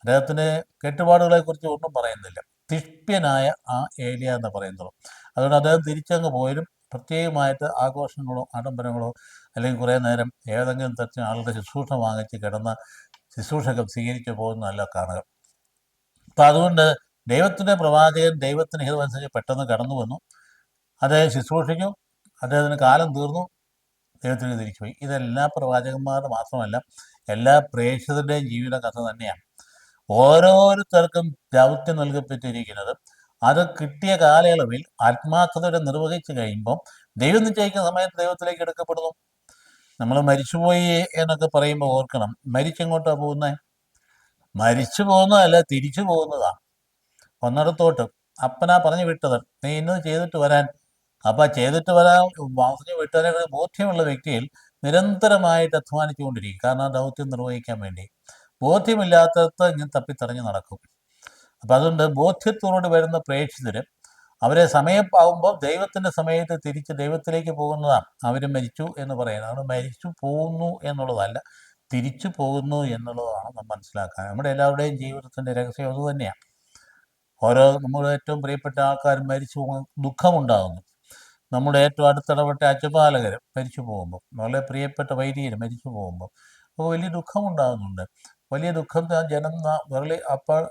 അദ്ദേഹത്തിൻ്റെ കെട്ടുപാടുകളെക്കുറിച്ച് ഒന്നും പറയുന്നില്ല. തിഷ്പ്യനായ ആ ഏലിയ എന്ന് പറയുന്നത്. അതുകൊണ്ട് അദ്ദേഹം തിരിച്ചങ്ങ് പോയാലും പ്രത്യേകമായിട്ട് ആഘോഷങ്ങളോ ആഡംബരങ്ങളോ അല്ലെങ്കിൽ കുറേ നേരം ഏതെങ്കിലും തരത്തിൽ ആളുടെ ശുശ്രൂഷ വാങ്ങിച്ച് കിടന്ന ശുശ്രൂഷകൾ സ്വീകരിച്ചു പോകുന്നതല്ല കാണുക. അപ്പം അതുകൊണ്ട് ദൈവത്തിൻ്റെ പ്രവാചകൻ ദൈവത്തിന് ഹിതമനുസരിച്ച് പെട്ടെന്ന് കടന്നു വന്നു. അദ്ദേഹം ശുശ്രൂഷിച്ചു. അദ്ദേഹത്തിന് കാലം തീർന്നു. ദൈവത്തിന് തിരിച്ചുപോയി. ഇതെല്ലാ പ്രവാചകന്മാരുടെ മാത്രമല്ല, എല്ലാ പ്രേക്ഷിതരുടെയും ജീവിത കഥ തന്നെയാണ്. ഓരോരുത്തർക്കും ദൗത്യം നൽകപ്പെട്ടിരിക്കുന്നത് അത് കിട്ടിയ കാലയളവിൽ ആത്മാർത്ഥതയോടെ നിർവഹിച്ചു കഴിയുമ്പോൾ ദൈവം നിശ്ചയിക്കുന്ന സമയത്ത് ദൈവത്തിലേക്ക് എടുക്കപ്പെടുന്നു. നമ്മൾ മരിച്ചുപോയി എന്നൊക്കെ പറയുമ്പോൾ ഓർക്കണം, മരിച്ചെങ്ങോട്ടാണ് പോകുന്നത്? മരിച്ചു പോകുന്നതല്ല, തിരിച്ചു പോകുന്നതാണ്. ഒന്നിടത്തോട്ട് അപ്പനാ പറഞ്ഞു വിട്ടത്, നീ ഇന്നത് ചെയ്തിട്ട് വരാൻ. അപ്പം ചെയ്തിട്ട് വരാൻ പറഞ്ഞു വിട്ടതിനെ ബോധ്യമുള്ള വ്യക്തിയിൽ നിരന്തരമായിട്ട് അധ്വാനിച്ചുകൊണ്ടിരിക്കും. കാരണം ആ ദൗത്യം നിർവഹിക്കാൻ വേണ്ടി. ബോധ്യമില്ലാത്തത് ഇങ്ങനെ തപ്പിത്തറഞ്ഞ് നടക്കും. അപ്പം അതുകൊണ്ട് ബോധ്യത്തോട് വരുന്ന പ്രേക്ഷിതർ അവരെ സമയമാകുമ്പോൾ ദൈവത്തിൻ്റെ സമയത്ത് തിരിച്ച് ദൈവത്തിലേക്ക് പോകുന്നതാണ്. അവർ മരിച്ചു എന്ന് പറയുന്നത്. അവർ മരിച്ചു പോകുന്നു എന്നുള്ളതല്ല, തിരിച്ചു പോകുന്നു എന്നുള്ളതാണ് നാം മനസ്സിലാക്കാൻ. നമ്മുടെ എല്ലാവരുടെയും ജീവിതത്തിൻ്റെ രഹസ്യം അതുതന്നെയാണ്. നമ്മുടെ ഏറ്റവും പ്രിയപ്പെട്ട ആൾക്കാർ മരിച്ചു പോകുമ്പോൾ ദുഃഖമുണ്ടാകുന്നു. നമ്മുടെ ഏറ്റവും അടുത്തിടപെട്ട അച്ചുപാലകർ മരിച്ചു പോകുമ്പോൾ, വളരെ പ്രിയപ്പെട്ട വൈദികർ മരിച്ചു പോകുമ്പോൾ അപ്പോൾ വലിയ ദുഃഖമുണ്ടാകുന്നുണ്ട്. വലിയ ദുഃഖം ജനം അപ്പോൾ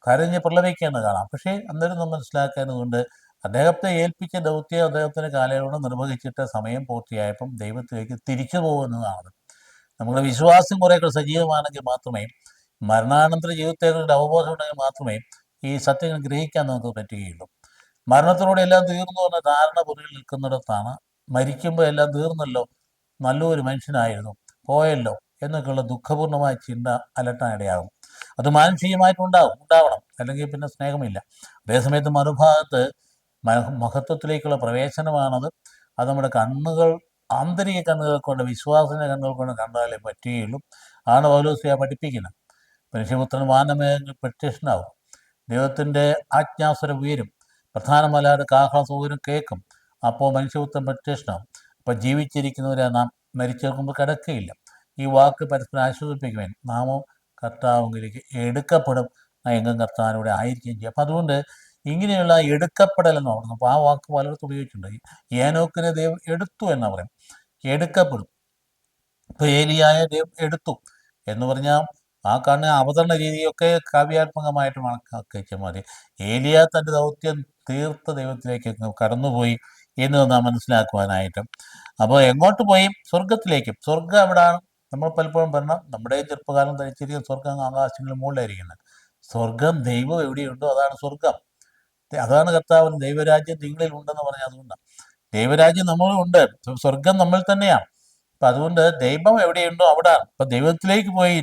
കരഞ്ഞ് പ്രളവിക്കുന്നത് കാണാം. പക്ഷേ അന്നേരം നമ്മൾ മനസ്സിലാക്കേണ്ടതുണ്ട്, അദ്ദേഹത്തെ ഏൽപ്പിച്ച ദൗത്യം അദ്ദേഹത്തിൻ്റെ കാലയളവ് നിർവഹിച്ചിട്ട് സമയം പൂർത്തിയായപ്പം ദൈവത്തിലേക്ക് തിരിച്ചു പോകുന്നതാണ്. നമ്മുടെ വിശ്വാസം കുറേയൊക്കെ സജീവമാണെങ്കിൽ മാത്രമേ, മരണാനന്തര ജീവിതത്തെക്കുറിച്ച് അവബോധം ഉണ്ടെങ്കിൽ മാത്രമേ ഈ സത്യങ്ങൾ ഗ്രഹിക്കാൻ നമുക്ക് പറ്റുകയുള്ളൂ. മരണത്തിലൂടെ എല്ലാം തീർന്നു എന്ന ധാരണ പുറകിൽ നിൽക്കുന്നിടത്താണ് മരിക്കുമ്പോൾ എല്ലാം തീർന്നല്ലോ, നല്ലൊരു മനുഷ്യനായിരുന്നു, പോയല്ലോ എന്നൊക്കെയുള്ള ദുഃഖപൂർണമായ ചിന്ത അലട്ടാനിടയാകും. അത് മാനുഷികമായിട്ടുണ്ടാവണം, അല്ലെങ്കിൽ പിന്നെ സ്നേഹമില്ല. അതേസമയത്ത് മറുഭാഗത്ത് മഹത്വത്തിലേക്കുള്ള പ്രവേശനമാണത്. അത് നമ്മുടെ കണ്ണുകൾ, ആന്തരിക കണ്ണുകൾ കൊണ്ട്, വിശ്വാസത്തിൻ്റെ കണ്ണുകൾ കൊണ്ട് കണ്ടാലേ പറ്റുകയുള്ളൂ. ആണ് പൗലോസ് പഠിപ്പിക്കുന്നത്. മനുഷ്യപുത്രൻ വാനമേഘങ്ങളിൽ പ്രത്യക്ഷനാവും, ദൈവത്തിൻ്റെ ആജ്ഞാസ്വരം ഉയരും, പ്രധാനമല്ലാതെ കാഹള സൗകര്യം കേൾക്കും, അപ്പോൾ മനുഷ്യപുത്രൻ പ്രത്യക്ഷനാവും. അപ്പോൾ ജീവിച്ചിരിക്കുന്നവരെ നാം മരിച്ചേക്കുമ്പോൾ കിടക്കുകയില്ല. ഈ വാക്ക് പരസ്പരം ആശ്വസിപ്പിക്കുവാൻ നാമോ കർത്താവിലേക്ക് എടുക്കപ്പെടും. ആ എങ്കും കർത്താവിലൂടെ ആയിരിക്കുകയും ചെയ്യും. അപ്പം അതുകൊണ്ട് ഇങ്ങനെയുള്ള എടുക്കപ്പെടലെന്ന് പറയുന്നത്, അപ്പോൾ ആ വാക്ക് പലയിടത്തും ഉപയോഗിച്ചിട്ടുണ്ട്. ഏനോക്കിനെ ദൈവം എടുത്തു എന്നാ പറയും, എടുക്കപ്പെടും. ഇപ്പോൾ ഏലിയായ ദൈവം എടുത്തു എന്ന് പറഞ്ഞാൽ ആ കാണുന്ന അവതരണ രീതിയൊക്കെ കാവ്യാത്മകമായിട്ട് കണക്കാക്കിയാൽ മതി. ഏലിയ തൻ്റെ ദൗത്യം തീർത്ത ദൈവത്തിലേക്ക് കടന്നുപോയി എന്ന് നാം മനസ്സിലാക്കുവാനായിട്ട്. അപ്പോൾ എങ്ങോട്ട് പോയി? സ്വർഗത്തിലേക്കും. സ്വർഗം എവിടെയാണ്? നമ്മൾ പലപ്പോഴും പറഞ്ഞാൽ നമ്മുടെ ചെറുപ്പകാലം ധരിച്ചിരിക്കുന്ന സ്വർഗം ആകാശങ്ങളിൽ മുകളിലായിരിക്കുന്നത്. സ്വർഗം ദൈവം എവിടെയുണ്ടോ അതാണ് സ്വർഗം. അതാണ് കർത്താവിന് ദൈവരാജ്യം നിങ്ങളിൽ ഉണ്ടെന്ന് പറഞ്ഞാൽ അതുകൊണ്ടാണ്. ദൈവരാജ്യം നമ്മളും ഉണ്ട്, സ്വർഗം നമ്മൾ തന്നെയാണ്. അപ്പം അതുകൊണ്ട് ദൈവം എവിടെയുണ്ടോ അവിടെ അപ്പം ദൈവത്തിലേക്ക് പോയി.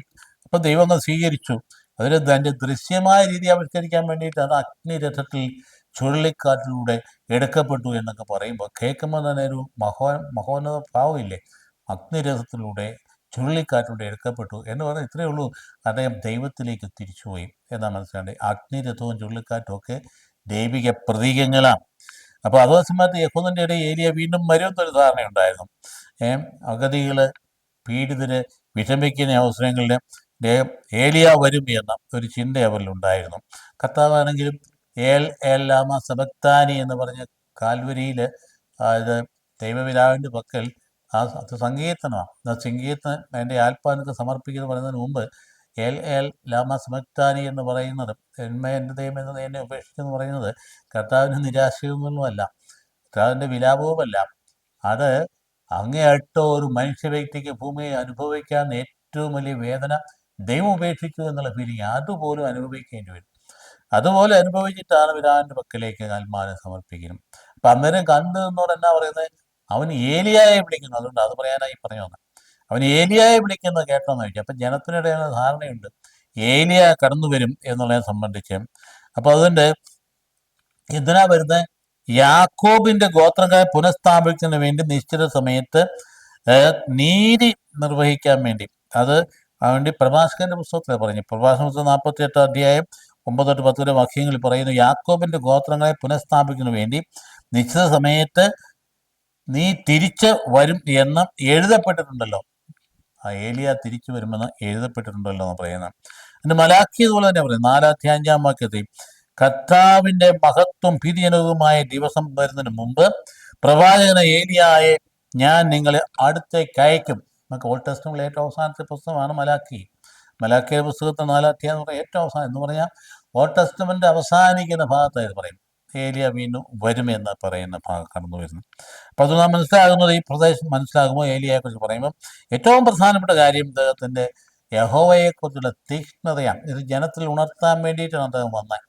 അപ്പം ദൈവം അങ്ങ് സ്വീകരിച്ചു. അതിന് അതിൻ്റെ ദൃശ്യമായ രീതി ആവിഷ്കരിക്കാൻ വേണ്ടിയിട്ട് അത് അഗ്നിരഥത്തിൽ ചുഴലിക്കാറ്റിലൂടെ എടുക്കപ്പെട്ടു എന്നൊക്കെ പറയുമ്പോൾ കേൾക്കുമ്പോൾ തന്നെ ഒരു മഹോന്നത ഭാവമില്ലേ? അഗ്നിരഥത്തിലൂടെ ചുഴലിക്കാറ്റിലൂടെ എടുക്കപ്പെട്ടു എന്ന് പറഞ്ഞാൽ ഇത്രയേ ഉള്ളൂ. അദ്ദേഹം ദൈവത്തിലേക്ക് തിരിച്ചുപോയി എന്നാ മനസ്സിലാണ്ട്. അഗ്നിരഥവും ചുഴലിക്കാറ്റും ഒക്കെ ദൈവിക പ്രതീകങ്ങളാണ്. അപ്പോൾ അതേ സമയത്ത് യഹൂദൻ്റെ ഇടയിൽ ഏലിയ വീണ്ടും വരുമെന്നൊരു ധാരണയുണ്ടായിരുന്നു. അഗതികൾ, പീഡിതര്, വിഷമിക്കുന്ന അവസരങ്ങളിൽ ഏലിയ വരും എന്ന ഒരു ചിന്ത അവരിലുണ്ടായിരുന്നു. കർത്താവാണെങ്കിലും ഏൽ ലാമ സബക്താനി എന്ന് പറഞ്ഞ കാൽവരിയിൽ ഇത് ദൈവപിതാവിൻ്റെ പക്കൽ അത് സങ്കീർത്തനമാണ്. ആ സങ്കീർത്തനം എൻ്റെ ആത്മാവിനൊക്കെ സമർപ്പിക്കുന്നത് പറയുന്നതിന് മുമ്പ് ഏൽ ലാമ സമക്താനി എന്ന് പറയുന്നത്, എൻ്റെ ദൈവം എന്ന് എന്നെ ഉപേക്ഷിച്ചെന്ന് പറയുന്നത് കർത്താവിന് നിരാശയൊന്നുമല്ല, കർത്താവിൻ്റെ വിലാപവുമല്ല. അത് അങ്ങേയറ്റോ ഒരു മനുഷ്യ വ്യക്തിക്ക് ഭൂമിയെ അനുഭവിക്കാൻ ഏറ്റവും വലിയ വേദന ദൈവം ഉപേക്ഷിച്ചു എന്നുള്ള ഫീലിംഗ് അതുപോലും അനുഭവിക്കേണ്ടി വരും. അതുപോലെ അനുഭവിച്ചിട്ടാണ് പിതാവിൻ്റെ പക്കലേക്ക് ആത്മാവിനെ സമർപ്പിക്കുന്നത്. അപ്പം അന്നേരം കണ്ടു എന്നോട് എന്നാ പറയുന്നത്? അവൻ ഏലിയായെ വിളിക്കുന്നു. അതുകൊണ്ട് അത് പറയാനായി പറഞ്ഞു വന്നത്. അവൻ ഏലിയായെ വിളിക്കുന്നത് കേട്ടോന്ന് ചോദിച്ചു. അപ്പം ജനത്തിനിടയിൽ ധാരണയുണ്ട് ഏലിയ കടന്നു വരും എന്നുള്ളതിനെ സംബന്ധിച്ച്. അപ്പോൾ അതുകൊണ്ട് എന്തിനാ വരുന്നത്? യാക്കോബിന്റെ ഗോത്രങ്ങളെ പുനഃസ്ഥാപിക്കുന്നതിന് വേണ്ടി നിശ്ചിത സമയത്ത് നീതി നിർവഹിക്കാൻ വേണ്ടി. അത് വേണ്ടി പ്രഭാഷകന്റെ പുസ്തകത്തിലാണ് പറഞ്ഞു. പ്രഭാഷക പുസ്തകം 48 അധ്യായം 9-10 വാക്യങ്ങളിൽ പറയുന്നു, യാക്കോബിന്റെ ഗോത്രങ്ങളെ പുനഃസ്ഥാപിക്കുന്നതിന് വേണ്ടി നിശ്ചിത സമയത്ത് നീ തിരിച്ച് വരും എന്ന് എഴുതപ്പെട്ടിട്ടുണ്ടല്ലോ. ആ ഏലിയ തിരിച്ചു വരുമെന്ന് എഴുതപ്പെട്ടിട്ടുണ്ടല്ലോ എന്ന് പറയുന്നത്. എന്നിട്ട് മലാക്കി അതുപോലെ തന്നെ പറയും 4-5 വാക്യത്തിൽ, കർത്താവിന്റെ മഹത്വം ഭീതിജനകവുമായ ദിവസം വരുന്നതിന് മുമ്പ് പ്രവാചകന ഏലിയായെ ഞാൻ നിങ്ങളെ അടുത്തേക്ക് അയക്കും. നമുക്ക് ഓൾഡ് ടെസ്റ്റമെന്റിലെ ഏറ്റവും അവസാനത്തെ പുസ്തകമാണ് മലാക്കി. മലാക്കിയുടെ പുസ്തകത്തിൽ 4 അധ്യായം എന്ന് പറഞ്ഞാൽ ഏറ്റവും അവസാനം എന്ന് പറഞ്ഞാൽ ഓൾഡ് ടെസ്റ്റമെന്റ് അവസാനിക്കുന്ന ഭാഗത്തായത് പറയും ഏലിയ വീണ്ടും വരുമെന്ന് പറയുന്ന ഭാഗം കടന്നു വരുന്നു. അപ്പോൾ അത് നാം മനസ്സിലാകുന്നത്, ഈ പ്രദേശം മനസ്സിലാകുമ്പോൾ ഏലിയയെക്കുറിച്ച് പറയുമ്പോൾ ഏറ്റവും പ്രധാനപ്പെട്ട കാര്യം അദ്ദേഹത്തിൻ്റെ യഹോവയെക്കുറിച്ചുള്ള തീക്ഷ്ണതയാണ്. ഇത് ജനത്തിൽ ഉണർത്താൻ വേണ്ടിയിട്ടാണ് അദ്ദേഹം വന്നത്.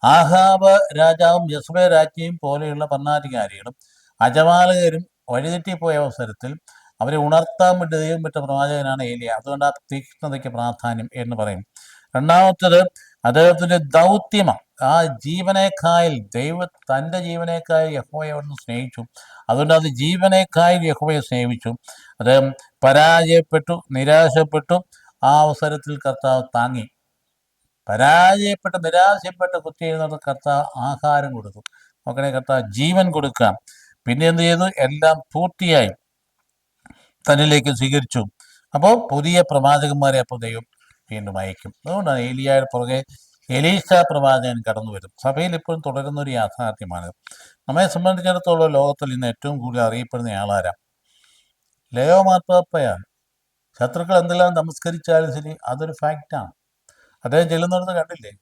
ആഹാബ് രാജാവും യെസ്ബേൽ രാജ്ഞിയും പോലെയുള്ള ഭരണാധികാരികളും അജമാലകരും വഴിതെറ്റിപ്പോയ അവസരത്തിൽ അവരെ ഉണർത്താൻ വേണ്ടി ദൈവം വിട്ട പ്രവാചകനാണ് ഏലിയ. അതുകൊണ്ട് ആ തീക്ഷ്ണതയ്ക്ക് പ്രാധാന്യം എന്ന് പറയും. രണ്ടാമത്തത് അദ്ദേഹത്തിൻ്റെ ദൗത്യമാണ്. ആ ജീവനേക്കായിൽ തൻ്റെ ജീവനേക്കായി യഹോവയെ അവിടുന്ന് സ്നേഹിച്ചു. അതുകൊണ്ട് അത് ജീവനേക്കായി യഹോവയെ സ്നേഹിച്ചു. അദ്ദേഹം പരാജയപ്പെട്ടു, നിരാശപ്പെട്ടു. ആ അവസരത്തിൽ കർത്താവ് താങ്ങി. പരാജയപ്പെട്ട് നിരാശപ്പെട്ട് കുത്തിയിരുന്നത് കർത്താവ് ആഹാരം കൊടുത്തു. നോക്കണേ, കർത്താവ് ജീവൻ കൊടുക്കാം. പിന്നെ എന്ത് ചെയ്തു? എല്ലാം പൂർത്തിയായി തന്നിലേക്ക് സ്വീകരിച്ചു. അപ്പോൾ പുതിയ പ്രവാചകന്മാരെ അപ്പോൾ ദൈവം വീണ്ടും അയക്കും. അതുകൊണ്ടാണ് ഏലിയായുടെ പുറകെ എലീശ പ്രവാചകൻ കടന്നു വരും. സഭയിൽ ഇപ്പോഴും തുടരുന്ന ഒരു യാഥാർത്ഥ്യമാണ്. നമ്മെ സംബന്ധിച്ചിടത്തോളം ലോകത്തിൽ ഇന്ന് ഏറ്റവും കൂടുതൽ അറിയപ്പെടുന്ന ആളാരാ? ലയോ മാർപ്പാപ്പയാണ്. ശത്രുക്കൾ എന്തെല്ലാം നമസ്കരിച്ചാലും ശരി, അതൊരു ഫാക്റ്റാണ്. അദ്ദേഹം ചെല്ലുന്നിടത്ത് കണ്ടില്ലേ,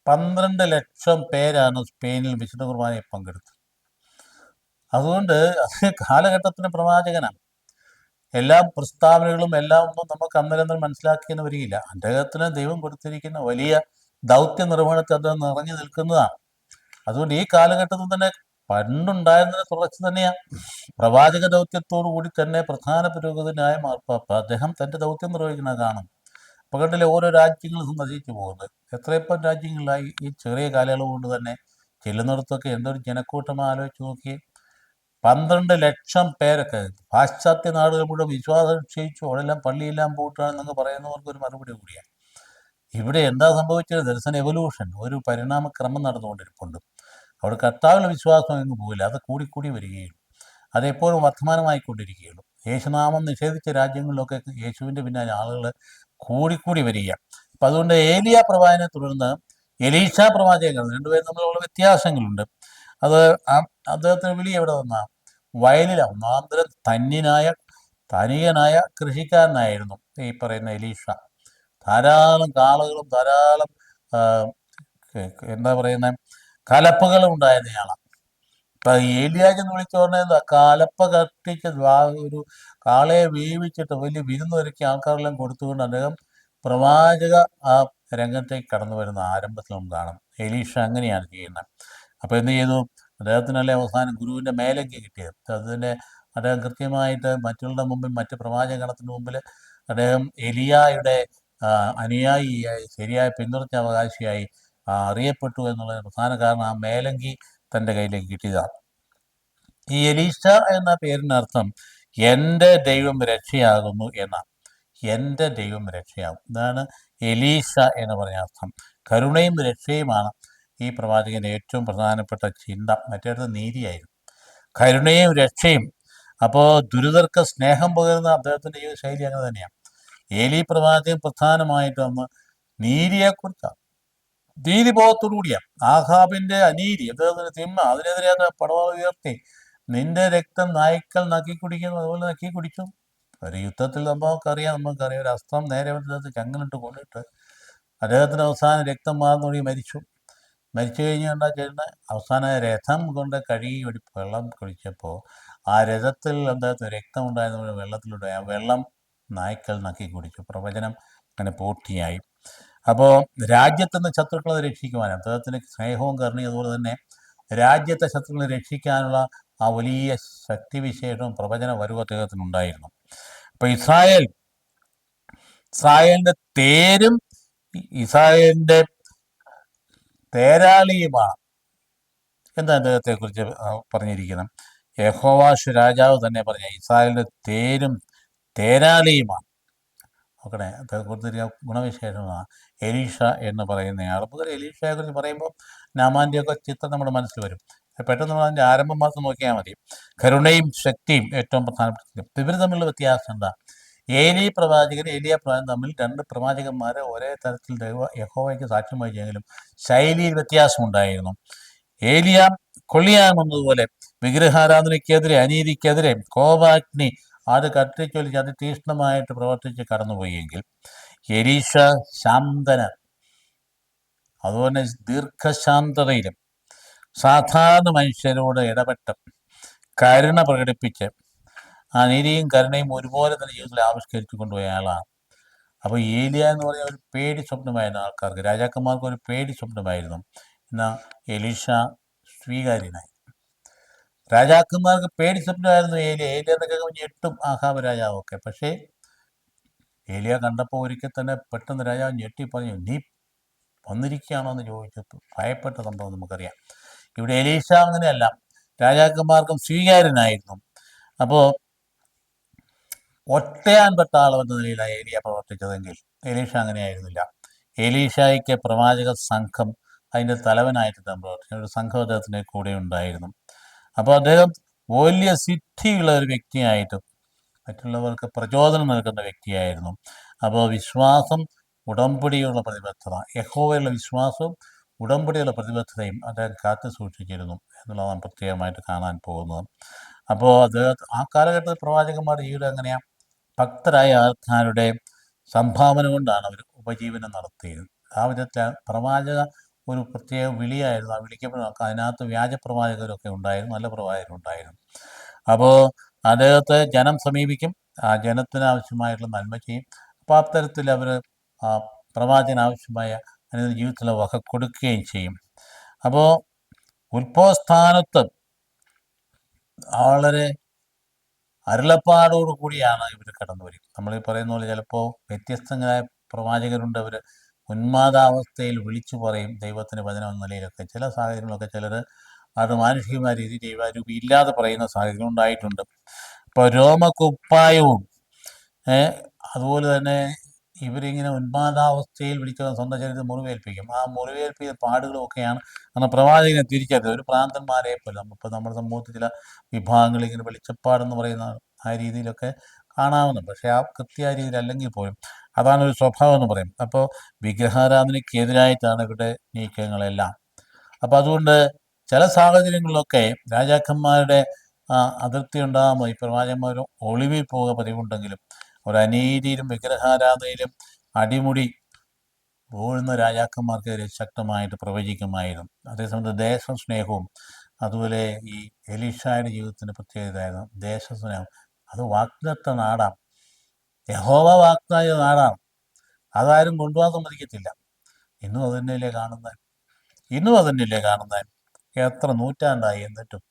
12 ലക്ഷം പേരാണ് സ്പെയിനിൽ വിശുദ്ധ കുർബാനയിൽ പങ്കെടുത്തത്. അതുകൊണ്ട് കാലഘട്ടത്തിന് പ്രവാചകനാണ്. എല്ലാ പ്രസ്താവനകളും എല്ലാം ഒന്നും നമുക്ക് അന്നേരം മനസ്സിലാക്കിയെന്ന് വരികയില്ല. അദ്ദേഹത്തിന് ദൈവം കൊടുത്തിരിക്കുന്ന വലിയ ദൗത്യ നിർവഹണത്തിൽ അദ്ദേഹം നിറഞ്ഞു നിൽക്കുന്നതാണ്. അതുകൊണ്ട് ഈ കാലഘട്ടത്തിൽ തന്നെ പണ്ടുണ്ടായിരുന്നതിന് തുടർച്ച തന്നെയാണ്. പ്രവാചക ദൗത്യത്തോടു കൂടി തന്നെ പ്രധാന പുരോഹിതനായ മാർപ്പാപ്പ അദ്ദേഹം തൻ്റെ ദൗത്യം നിർവഹിക്കുന്ന കാണും. പകട്ടിലെ ഓരോ രാജ്യങ്ങളും സന്ദർശിച്ചു പോകുന്നത്. എത്രയപ്പം രാജ്യങ്ങളിലായി ഈ ചെറിയ കാലയളവ് കൊണ്ട് തന്നെ ചെല്ലുന്നിടത്തൊക്കെ എന്തൊരു ജനക്കൂട്ടം ആലോചിച്ച് നോക്കി. 12 ലക്ഷം പേരൊക്കെ പാശ്ചാത്യ നാടുകൾ മുഴുവൻ വിശ്വാസം ക്ഷയിച്ചു, അവിടെല്ലാം പള്ളിയെല്ലാം പോയിട്ടാണെന്നൊക്കെ പറയുന്നവർക്ക് ഒരു മറുപടി കൂടിയാണ്. ഇവിടെ എന്താ സംഭവിച്ചത്? ദർശന എവല്യൂഷൻ, ഒരു പരിണാമക്രമം നടന്നുകൊണ്ടിരിപ്പുണ്ട്. അവിടെ കർത്താവിലെ വിശ്വാസം എങ്ങും പോകില്ല, അത് കൂടിക്കൂടി വരികയുള്ളൂ. അതെപ്പോഴും വർത്തമാനമായിക്കൊണ്ടിരിക്കുകയുള്ളൂ. യേശുനാമം നിഷേധിച്ച രാജ്യങ്ങളിലൊക്കെ യേശുവിൻ്റെ പിന്നാലെ ആളുകൾ കൂടിക്കൂടി വരിക. അപ്പം അതുകൊണ്ട് ഏലിയ പ്രവാചകനെ തുടർന്ന് എലീഷ പ്രവാചകൻ, രണ്ടുപേരും തമ്മിലുള്ള വ്യത്യാസങ്ങളുണ്ട്. അത് അദ്ദേഹത്തിന് വിളി എവിടെ വന്ന വയലിലാണ്. ഒന്നാന്തരം തനിയനായ കൃഷിക്കാരനായിരുന്നു ഈ പറയുന്ന എലീഷ. ധാരാളം കാളകളും ധാരാളം എന്താ പറയുന്ന കലപ്പകളും ഉണ്ടായിരുന്നയാളാണ്. ഇപ്പം ഏലിയാജെന്ന് വിളിച്ചു പറഞ്ഞാൽ കലപ്പ കത്തിച്ച് ഒരു കാളയെ വേവിച്ചിട്ട് വലിയ വിരുന്നൊരുക്കി ആൾക്കാരെല്ലാം കൊടുത്തുകൊണ്ട് അദ്ദേഹം പ്രവാചക ആ രംഗത്തേക്ക് കടന്നു വരുന്ന ആരംഭത്തിൽ നമുക്ക് കാണാം. എലീഷ അങ്ങനെയാണ് ചെയ്യുന്നത്. അപ്പോൾ എന്ത് ചെയ്തു? അദ്ദേഹത്തിനല്ലേ അവസാനം ഗുരുവിൻ്റെ മേലേക്ക് കിട്ടിയത്. അദ്ദേഹം കൃത്യമായിട്ട് മറ്റുള്ള മുമ്പിൽ, മറ്റ് പ്രവാചകഗണത്തിന് മുമ്പിൽ അദ്ദേഹം എലിയായുടെ അനുയായിയായി, ശരിയായ പിന്തുടർച്ച അവകാശിയായി അറിയപ്പെട്ടു എന്നുള്ളതിന് പ്രധാന കാരണം ആ മേലങ്കി തൻ്റെ കയ്യിലേക്ക് കിട്ടിയതാണ്. ഈ എലീഷ എന്ന പേരിനർത്ഥം എൻ്റെ ദൈവം രക്ഷയാകുന്നു എന്നാണ്. എൻ്റെ ദൈവം രക്ഷയാകും, ഇതാണ് എലീഷ എന്ന് പറഞ്ഞ അർത്ഥം. കരുണയും രക്ഷയുമാണ് ഈ പ്രവാചകൻ്റെ ഏറ്റവും പ്രധാനപ്പെട്ട ചിന്ത. മറ്റേടത്ത് നീതിയായിരുന്നു. കരുണയും രക്ഷയും. അപ്പോൾ ദുരിതർക്ക് സ്നേഹം പകരുന്ന അദ്ദേഹത്തിൻ്റെ ഈ ശൈലി അങ്ങനെ തന്നെയാണ്. ഏലി പ്രവാചകൻ പ്രധാനമായിട്ടും അന്ന് നീതിയെക്കുറിച്ചാണ്. നീതിബോധത്തോടു കൂടിയാണ്. ആഹാബിൻ്റെ അനീതി, അദ്ദേഹത്തിൻ്റെ തിന്മ, അതിനെതിരെ അത് പടവ ഉയർത്തി, നിന്റെ രക്തം നായ്ക്കൾ നക്കി കുടിക്കുന്നു, അതുപോലെ നക്കി കുടിച്ചു. ഒരു യുദ്ധത്തിൽ നമുക്കറിയാം ഒരു അസ്ത്രം നേരെ അദ്ദേഹത്തെ ചങ്ങലിട്ട് കൊണ്ടിട്ട് അദ്ദേഹത്തിന് അവസാനം രക്തം മാറുന്നൊഴി മരിച്ചു കഴിഞ്ഞ് എന്താ ചെയ്യുന്നത്? അവസാന രഥം കൊണ്ട് കഴുകി വെള്ളം കുടിച്ചപ്പോൾ ആ രഥത്തിൽ അദ്ദേഹത്തിന് രക്തം ഉണ്ടായിരുന്ന വെള്ളത്തിലൂടെ ആ വെള്ളം നായ്ക്കൾ നക്കി കുടിച്ചു. പ്രവചനം അങ്ങനെ പൂർത്തിയായി. അപ്പോൾ രാജ്യത്തു നിന്ന് ശത്രുക്കളെ രക്ഷിക്കുവാൻ അദ്ദേഹത്തിന് സ്നേഹവും കരുണയും, അതുപോലെ തന്നെ രാജ്യത്തെ ശത്രുക്കളെ രക്ഷിക്കാനുള്ള ആ വലിയ ശക്തിവിശേഷവും പ്രവചന വരവും അദ്ദേഹത്തിനുണ്ടായിരുന്നു. അപ്പോൾ ഇസ്രായേലിൻ്റെ തേരും ഇസ്രായേലിൻ്റെ തേരാളിയുമാണ് എന്താ അദ്ദേഹത്തെക്കുറിച്ച് പറഞ്ഞിരിക്കുന്നത്. യഹോവാഷ് രാജാവ് തന്നെ പറഞ്ഞ ഇസ്രായേലിൻ്റെ തേരും തേരാളിയുമാണ്. നോക്കണേ, അദ്ദേഹം കൊടുത്തിരിക്കുന്ന ഗുണവിശേഷമാണ് എലീഷ എന്ന് പറയുന്നയാൾ. അപ്പോൾ എലീഷയെക്കുറിച്ച് പറയുമ്പോൾ നാമാൻ്റെയൊക്കെ ചിത്രം നമ്മുടെ മനസ്സിൽ വരും. പെട്ടെന്ന് നമ്മൾ അതിൻ്റെ ആരംഭം മാത്രം നോക്കിയാൽ മതി. കരുണയും ശക്തിയും ഏറ്റവും പ്രധാനപ്പെട്ട. ഇവർ തമ്മിലുള്ള വ്യത്യാസം എന്താ? ഏലി പ്രവാചകൻ, ഏലിയ പ്രവാചകൻ തമ്മിൽ രണ്ട് പ്രവാചകന്മാരെ ഒരേ തരത്തിൽ യഹോവയ്ക്ക് സാക്ഷ്യം വഹിച്ചെങ്കിലും ശൈലിയിൽ വ്യത്യാസമുണ്ടായിരുന്നു. ഏലിയ കൊള്ളിയാമെന്നതുപോലെ വിഗ്രഹാരാധനയ്ക്കെതിരെ, അനീതിക്കെതിരെ കോപാഗ്നി അത് കത്തിച്ചൊലിച്ച് അതിതീക്ഷ്ണമായിട്ട് പ്രവർത്തിച്ച് കടന്നുപോയെങ്കിൽ എലീഷ ശാന്തന, അതുപോലെ ദീർഘശാന്തതയിലും സാധാരണ മനുഷ്യരോട് ഇടപെട്ട് കരുണ പ്രകടിപ്പിച്ച് ആ നീതിയും കരുണയും ഒരുപോലെ തന്നെ ജീവിതത്തിൽ ആവിഷ്കരിച്ചു കൊണ്ടുപോയ ആളാണ്. അപ്പോൾ ഏലിയ എന്ന് പറഞ്ഞാൽ ഒരു പേടി സ്വപ്നമായിരുന്നു ആൾക്കാർക്ക്, രാജാക്കന്മാർക്ക് ഒരു പേടി സ്വപ്നമായിരുന്നു. എന്നാൽ എലീഷ സ്വീകാര്യനായി. രാജാക്കന്മാർക്ക് പേടി സ്വപ്നമായിരുന്നു ഏലിയ എന്നൊക്കെ ഞെട്ടും ആഹാബ് രാജാവൊക്കെ. പക്ഷേ ഏലിയ കണ്ടപ്പോൾ ഒരിക്കൽ തന്നെ പെട്ടെന്ന് രാജാവ് ഞെട്ടി പറഞ്ഞു, നീ വന്നിരിക്കുകയാണോ എന്ന് ചോദിച്ചപ്പോൾ ഭയപ്പെട്ട സംഭവം നമുക്കറിയാം. ഇവിടെ എലീഷ അങ്ങനെയല്ല, രാജാക്കന്മാർക്കും സ്വീകാര്യനായിരുന്നു. അപ്പോൾ ഒറ്റയാൻപെട്ട ആളെന്ന നിലയിലാണ് ഏലിയ പ്രവർത്തിച്ചതെങ്കിൽ എലീഷ അങ്ങനെയായിരുന്നില്ല. എലീഷയ്ക്ക് പ്രവാചക സംഘം അതിൻ്റെ തലവനായിട്ട് പ്രവർത്തിച്ച ഒരു സംഘം അദ്ദേഹത്തിൻ്റെ കൂടെ ഉണ്ടായിരുന്നു. അപ്പോൾ അദ്ദേഹം വലിയ സിദ്ധിയുള്ള ഒരു വ്യക്തിയായിട്ടും മറ്റുള്ളവർക്ക് പ്രചോദനം നൽകുന്ന വ്യക്തിയായിരുന്നു. അപ്പോൾ വിശ്വാസം, ഉടമ്പടിയുള്ള പ്രതിബദ്ധത, യഹോവയുള്ള വിശ്വാസവും ഉടമ്പടിയുള്ള പ്രതിബദ്ധതയും അദ്ദേഹം കാത്തു സൂക്ഷിച്ചിരുന്നു എന്നുള്ളതാണ് പ്രത്യേകമായിട്ട് കാണാൻ പോകുന്നത്. അപ്പോൾ അദ്ദേഹം ആ കാലഘട്ടത്തിൽ പ്രവാചകന്മാരുടെ ജീവിതം എങ്ങനെയാണ്? ഭക്തരായ ആൾക്കാരുടെ സംഭാവന കൊണ്ടാണ് അവർ ഉപജീവനം നടത്തിയത്. ആ വിധത്തിൽ പ്രവാചക ഒരു പ്രത്യേക വിളിയായിരുന്നു. ആ വിളിക്കപ്പെടുന്ന അതിനകത്ത് വ്യാജ പ്രവാചകരൊക്കെ ഉണ്ടായിരുന്നു, നല്ല പ്രവാചകരുണ്ടായിരുന്നു. അപ്പോൾ അദ്ദേഹത്തെ ജനം സമീപിക്കും, ആ ജനത്തിന് ആവശ്യമായിട്ടുള്ള നന്മ ചെയ്യും. അപ്പോൾ അത്തരത്തിൽ അവർ പ്രവാചകന് ആവശ്യമായ അതിന് ജീവിതത്തിലെ വക കൊടുക്കുകയും ചെയ്യും. അപ്പോൾ ഉത്ഭവസ്ഥാനത്ത് വളരെ അരുളപ്പാടോടു കൂടിയാണ് ഇവർ കടന്നു വരും. നമ്മൾ ഈ പറയുന്ന പോലെ ചിലപ്പോൾ വ്യത്യസ്തങ്ങളായ പ്രവാചകരുണ്ട്. അവർ ഉന്മാദാവസ്ഥയിൽ വിളിച്ചു പറയും ദൈവത്തിൻ്റെ വചനം എന്ന നിലയിലൊക്കെ. ചില സാഹചര്യങ്ങളൊക്കെ ചിലർ അത് മാനുഷികമായ രീതി ദൈവാരൂപി ഇല്ലാതെ പറയുന്ന സാഹചര്യം ഉണ്ടായിട്ടുണ്ട്. ഇപ്പോൾ രോമകുപ്പായവും അതുപോലെ തന്നെ ഇവരിങ്ങനെ ഉന്മാദാവസ്ഥയിൽ വിളിച്ച സ്വന്തം ശരീരത്തിൽ മുറിവേൽപ്പിക്കും. ആ മുറിവേൽപ്പിച്ച പാടുകളൊക്കെയാണ് അന്ന് പ്രവാചകനെ തിരിച്ചറിയത്. ഒരു പ്രാന്തന്മാരെ പോലെ ഇപ്പോൾ നമ്മുടെ സമൂഹത്തിൽ ചില വിഭാഗങ്ങൾ ഇങ്ങനെ വെളിച്ചപ്പാടെന്ന് പറയുന്ന ആ രീതിയിലൊക്കെ കാണാവുന്നു. പക്ഷേ ആ കൃത്യ രീതിയിൽ അല്ലെങ്കിൽ പോലും അതാണ് ഒരു സ്വഭാവം എന്ന് പറയും. അപ്പോൾ വിഗ്രഹാരാധനയ്ക്കെതിരായിട്ടാണ് ഇവരുടെ നീക്കങ്ങളെല്ലാം. അപ്പോൾ അതുകൊണ്ട് ചില സാഹചര്യങ്ങളിലൊക്കെ രാജാക്കന്മാരുടെ അതിർത്തി ഉണ്ടാകുമ്പോൾ ഈ പ്രവാചകന്മാർ ഒളിവിൽ പോവുക പതിവുണ്ടെങ്കിലും ഒരു അനീതിയിലും വിഗ്രഹാരാധനയിലും അടിമുടി വീഴുന്ന രാജാക്കന്മാർക്കെതിരെ ശക്തമായിട്ട് പ്രവചിക്കുമായിരുന്നു. അതേസമയത്ത് ദേശസ്നേഹവും അതുപോലെ ഈ എലീഷായുടെ ജീവിതത്തിൻ്റെ പ്രത്യേകതയായിരുന്നു ദേശസ്നേഹം. അത് വാഗ്ദത്ത നാടാണ്, യഹോവ വാഗ്ദായ നാടാണ്. അതാരും കൊണ്ടുപോകാൻ സമ്മതിക്കത്തില്ല. ഇന്നും അതുതന്നെയല്ലേ കാണുന്നത്. എത്ര നൂറ്റാണ്ടായി എന്നിട്ടും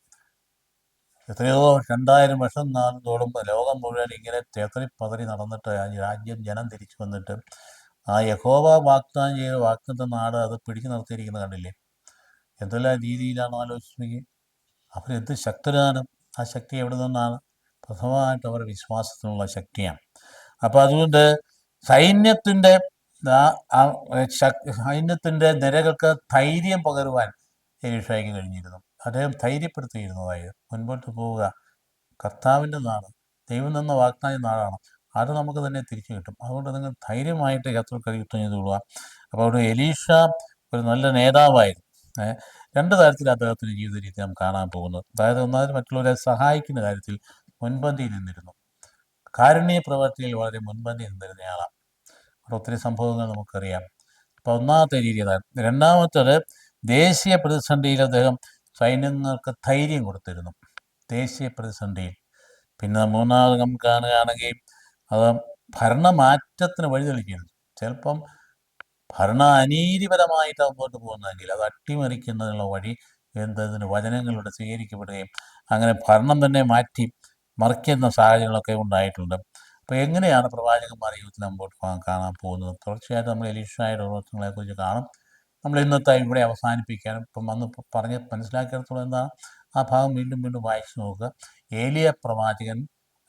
എത്രയോ 2000 വർഷം നാളോളം ലോകം മുഴുവൻ ഇങ്ങനെ തെതറിപ്പതറി നടന്നിട്ട് രാജ്യം ജനം തിരിച്ചു വന്നിട്ട് ആ യഹോവ വാഗ്ദാനം ചെയ്ത വാഗ്ദത്ത നാട് അത് പിടിച്ചു നിർത്തിയിരിക്കുന്നത് കണ്ടില്ലേ? എന്തെല്ലാം രീതിയിലാണ് ആലോചിച്ചെങ്കിൽ അവരെന്ത് ശക്തരാണ്. ആ ശക്തി എവിടെ നിന്നാണ്? പ്രഥമമായിട്ട് അവരുടെ വിശ്വാസത്തിനുള്ള ശക്തിയാണ്. അപ്പോൾ അതുകൊണ്ട് സൈന്യത്തിൻ്റെ നിരകൾക്ക് ധൈര്യം പകരുവാൻ എലീഷായ്ക്ക് കഴിഞ്ഞിരുന്നു. അദ്ദേഹം ധൈര്യപ്പെടുത്തിയിരുന്നതായിരുന്നു. മുൻപോട്ട് പോവുക, കർത്താവിൻ്റെ നാട്, ദൈവം തന്ന വാഗ്ദാന നാടാണ്, അത് നമുക്ക് തന്നെ തിരിച്ചു കിട്ടും. അതുകൊണ്ട് നിങ്ങൾ ധൈര്യമായിട്ട് ശത്രുക്കൾ യുദ്ധം ചെയ്തുകൊള്ളുക. അപ്പോൾ അവിടെ എലീഷ ഒരു നല്ല നേതാവായിരുന്നു. രണ്ട് തരത്തിൽ അദ്ദേഹത്തിൻ്റെ ജീവിത രീതി നാം കാണാൻ പോകുന്നത്. അതായത് ഒന്നാമത് മറ്റുള്ളവരെ സഹായിക്കുന്ന കാര്യത്തിൽ മുൻപന്തിയിൽ നിന്നിരുന്നു. കാരുണ്യ പ്രവർത്തിയിൽ വളരെ മുൻപന്തി നിന്നിരുന്നയാളാണ്. അവിടെ ഒത്തിരി സംഭവങ്ങൾ നമുക്കറിയാം. അപ്പോൾ ഒന്നാമത്തെ രീതി അതാണ്. രണ്ടാമത്തേത് ദേശീയ പ്രതിസന്ധിയിൽ അദ്ദേഹം സൈന്യങ്ങൾക്ക് ധൈര്യം കൊടുത്തിരുന്നു, ദേശീയ പ്രതിസന്ധിയിൽ. പിന്നെ മൂന്നാമത് നമുക്ക് കാണുകയാണെങ്കിൽ അത് ഭരണമാറ്റത്തിന് വഴിതെളിക്കുന്നു. ചിലപ്പം ഭരണ അനീതിപരമായിട്ട് മുമ്പോട്ട് പോകുന്നതെങ്കിൽ അത് അട്ടിമറിക്കുന്നതിനുള്ള വഴി എന്തതിന് വചനങ്ങളിലൂടെ സ്വീകരിക്കപ്പെടുകയും അങ്ങനെ ഭരണം തന്നെ മാറ്റി മറിക്കുന്ന സാഹചര്യങ്ങളൊക്കെ ഉണ്ടായിട്ടുണ്ട്. അപ്പോൾ എങ്ങനെയാണ് പ്രവാചകന്മാർ ജീവിതത്തിൽ മുമ്പോട്ട് കാണാൻ പോകുന്നത്? തുടർച്ചയായിട്ട് നമ്മൾ എലീഷായുടെ പ്രവർത്തനങ്ങളെക്കുറിച്ച് കാണും. നമ്മൾ ഇന്നത്തെ ഇവിടെ അവസാനിപ്പിക്കാനും ഇപ്പം വന്ന് പറഞ്ഞ് മനസ്സിലാക്കിയെടുത്തോളം എന്താണ് ആ ഭാഗം വീണ്ടും വീണ്ടും വായിച്ചു നോക്കുക. ഏലിയ പ്രവാചകൻ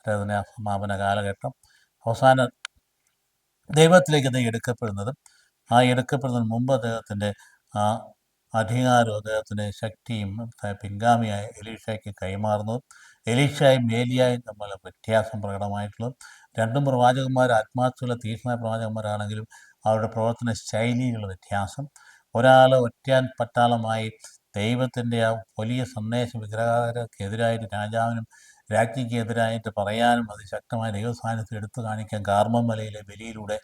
സമാപന കാലഘട്ടം, അവസാന ദൈവത്തിലേക്ക് അദ്ദേഹം എടുക്കപ്പെടുന്നതും ആ എടുക്കപ്പെടുന്നതിന് മുമ്പ് അദ്ദേഹത്തിൻ്റെ ആ അധികാരവും അദ്ദേഹത്തിൻ്റെ ശക്തിയും പിൻഗാമിയായ എലീഷയ്ക്ക് കൈമാറുന്നതും എലീഷായും ഏലിയായും തമ്മിൽ വ്യത്യാസം പ്രകടമായിട്ടുള്ളതും രണ്ടും പ്രവാചകന്മാർ ആത്മാർത്ഥമുള്ള തീക്ഷ്ണ പ്രവാചകന്മാരാണെങ്കിലും അവരുടെ പ്രവർത്തന ശൈലിയിലുള്ള വ്യത്യാസം. ഒരാൾ ഒറ്റാൻ പട്ടാളമായി ദൈവത്തിൻ്റെ ആ വലിയ സന്ദേശം വിഗ്രഹക്കെതിരായിട്ട് രാജാവിനും രാജ്ഞിക്കെതിരായിട്ട് പറയാനും അതിശക്തമായ ദൈവസാന്നിധ്യം എടുത്തു കാണിക്കാൻ കാർമൽ മലയിലെ ബലിയിലൂടെ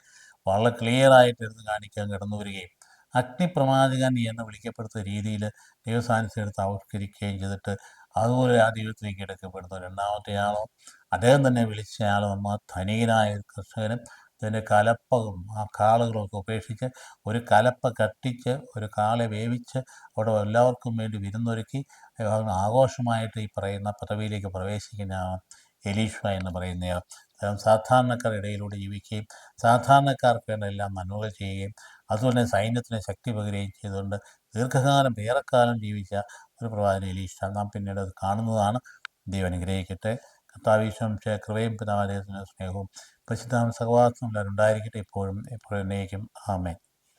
വളരെ ക്ലിയറായിട്ട് എടുത്ത് കാണിക്കാൻ കടന്നു വരികയും അഗ്നിപ്രവാചകൻ എന്ന് വിളിക്കപ്പെടുന്ന രീതിയിൽ ദൈവസാന്നിധ്യം എടുത്ത് ആവിഷ്കരിക്കുകയും ചെയ്തിട്ട് അതുപോലെ ആ ദൈവത്തിലേക്ക് എടുക്കപ്പെടുന്നു. രണ്ടാമത്തെ ആളോ അദ്ദേഹം തന്നെ വിളിച്ചയാൾ നമ്മൾ ധനികനായ ഒരു കർഷകനും അതിൻ്റെ കലപ്പകളും ആ കാളുകളൊക്കെ ഉപേക്ഷിച്ച് ഒരു കലപ്പ കത്തിച്ച് ഒരു കാളെ വേവിച്ച് അവിടെ എല്ലാവർക്കും വേണ്ടി വിരുന്നൊരുക്കി ആഘോഷമായിട്ട് ഈ പറയുന്ന പദവിയിലേക്ക് പ്രവേശിക്കുന്ന എലീഷ എന്ന് പറയുന്നയാൾ. സാധാരണക്കാരുടെ ഇടയിലൂടെ ജീവിക്കുകയും സാധാരണക്കാർക്ക് വേണ്ട എല്ലാം നന്മകൾ ചെയ്യുകയും അതുപോലെ സൈന്യത്തിന് ശക്തി പകരുകയും ചെയ്തുകൊണ്ട് ദീർഘകാലം ഏറെക്കാലം ജീവിച്ച ഒരു പ്രവാചകൻ എലീഷ നാം പിന്നീട് അത് കാണുന്നതാണ്. ദൈവം അനുഗ്രഹിക്കട്ടെ. കർത്താവീശ്വരം കൃപയും പിതാവിന്റെ സ്നേഹവും പരിശുദ്ധാത്മാവിന്റെ സഹവാസവും ഉണ്ടായിരിക്കട്ടെ, എപ്പോഴും എന്നേക്കും. ആമേൻ.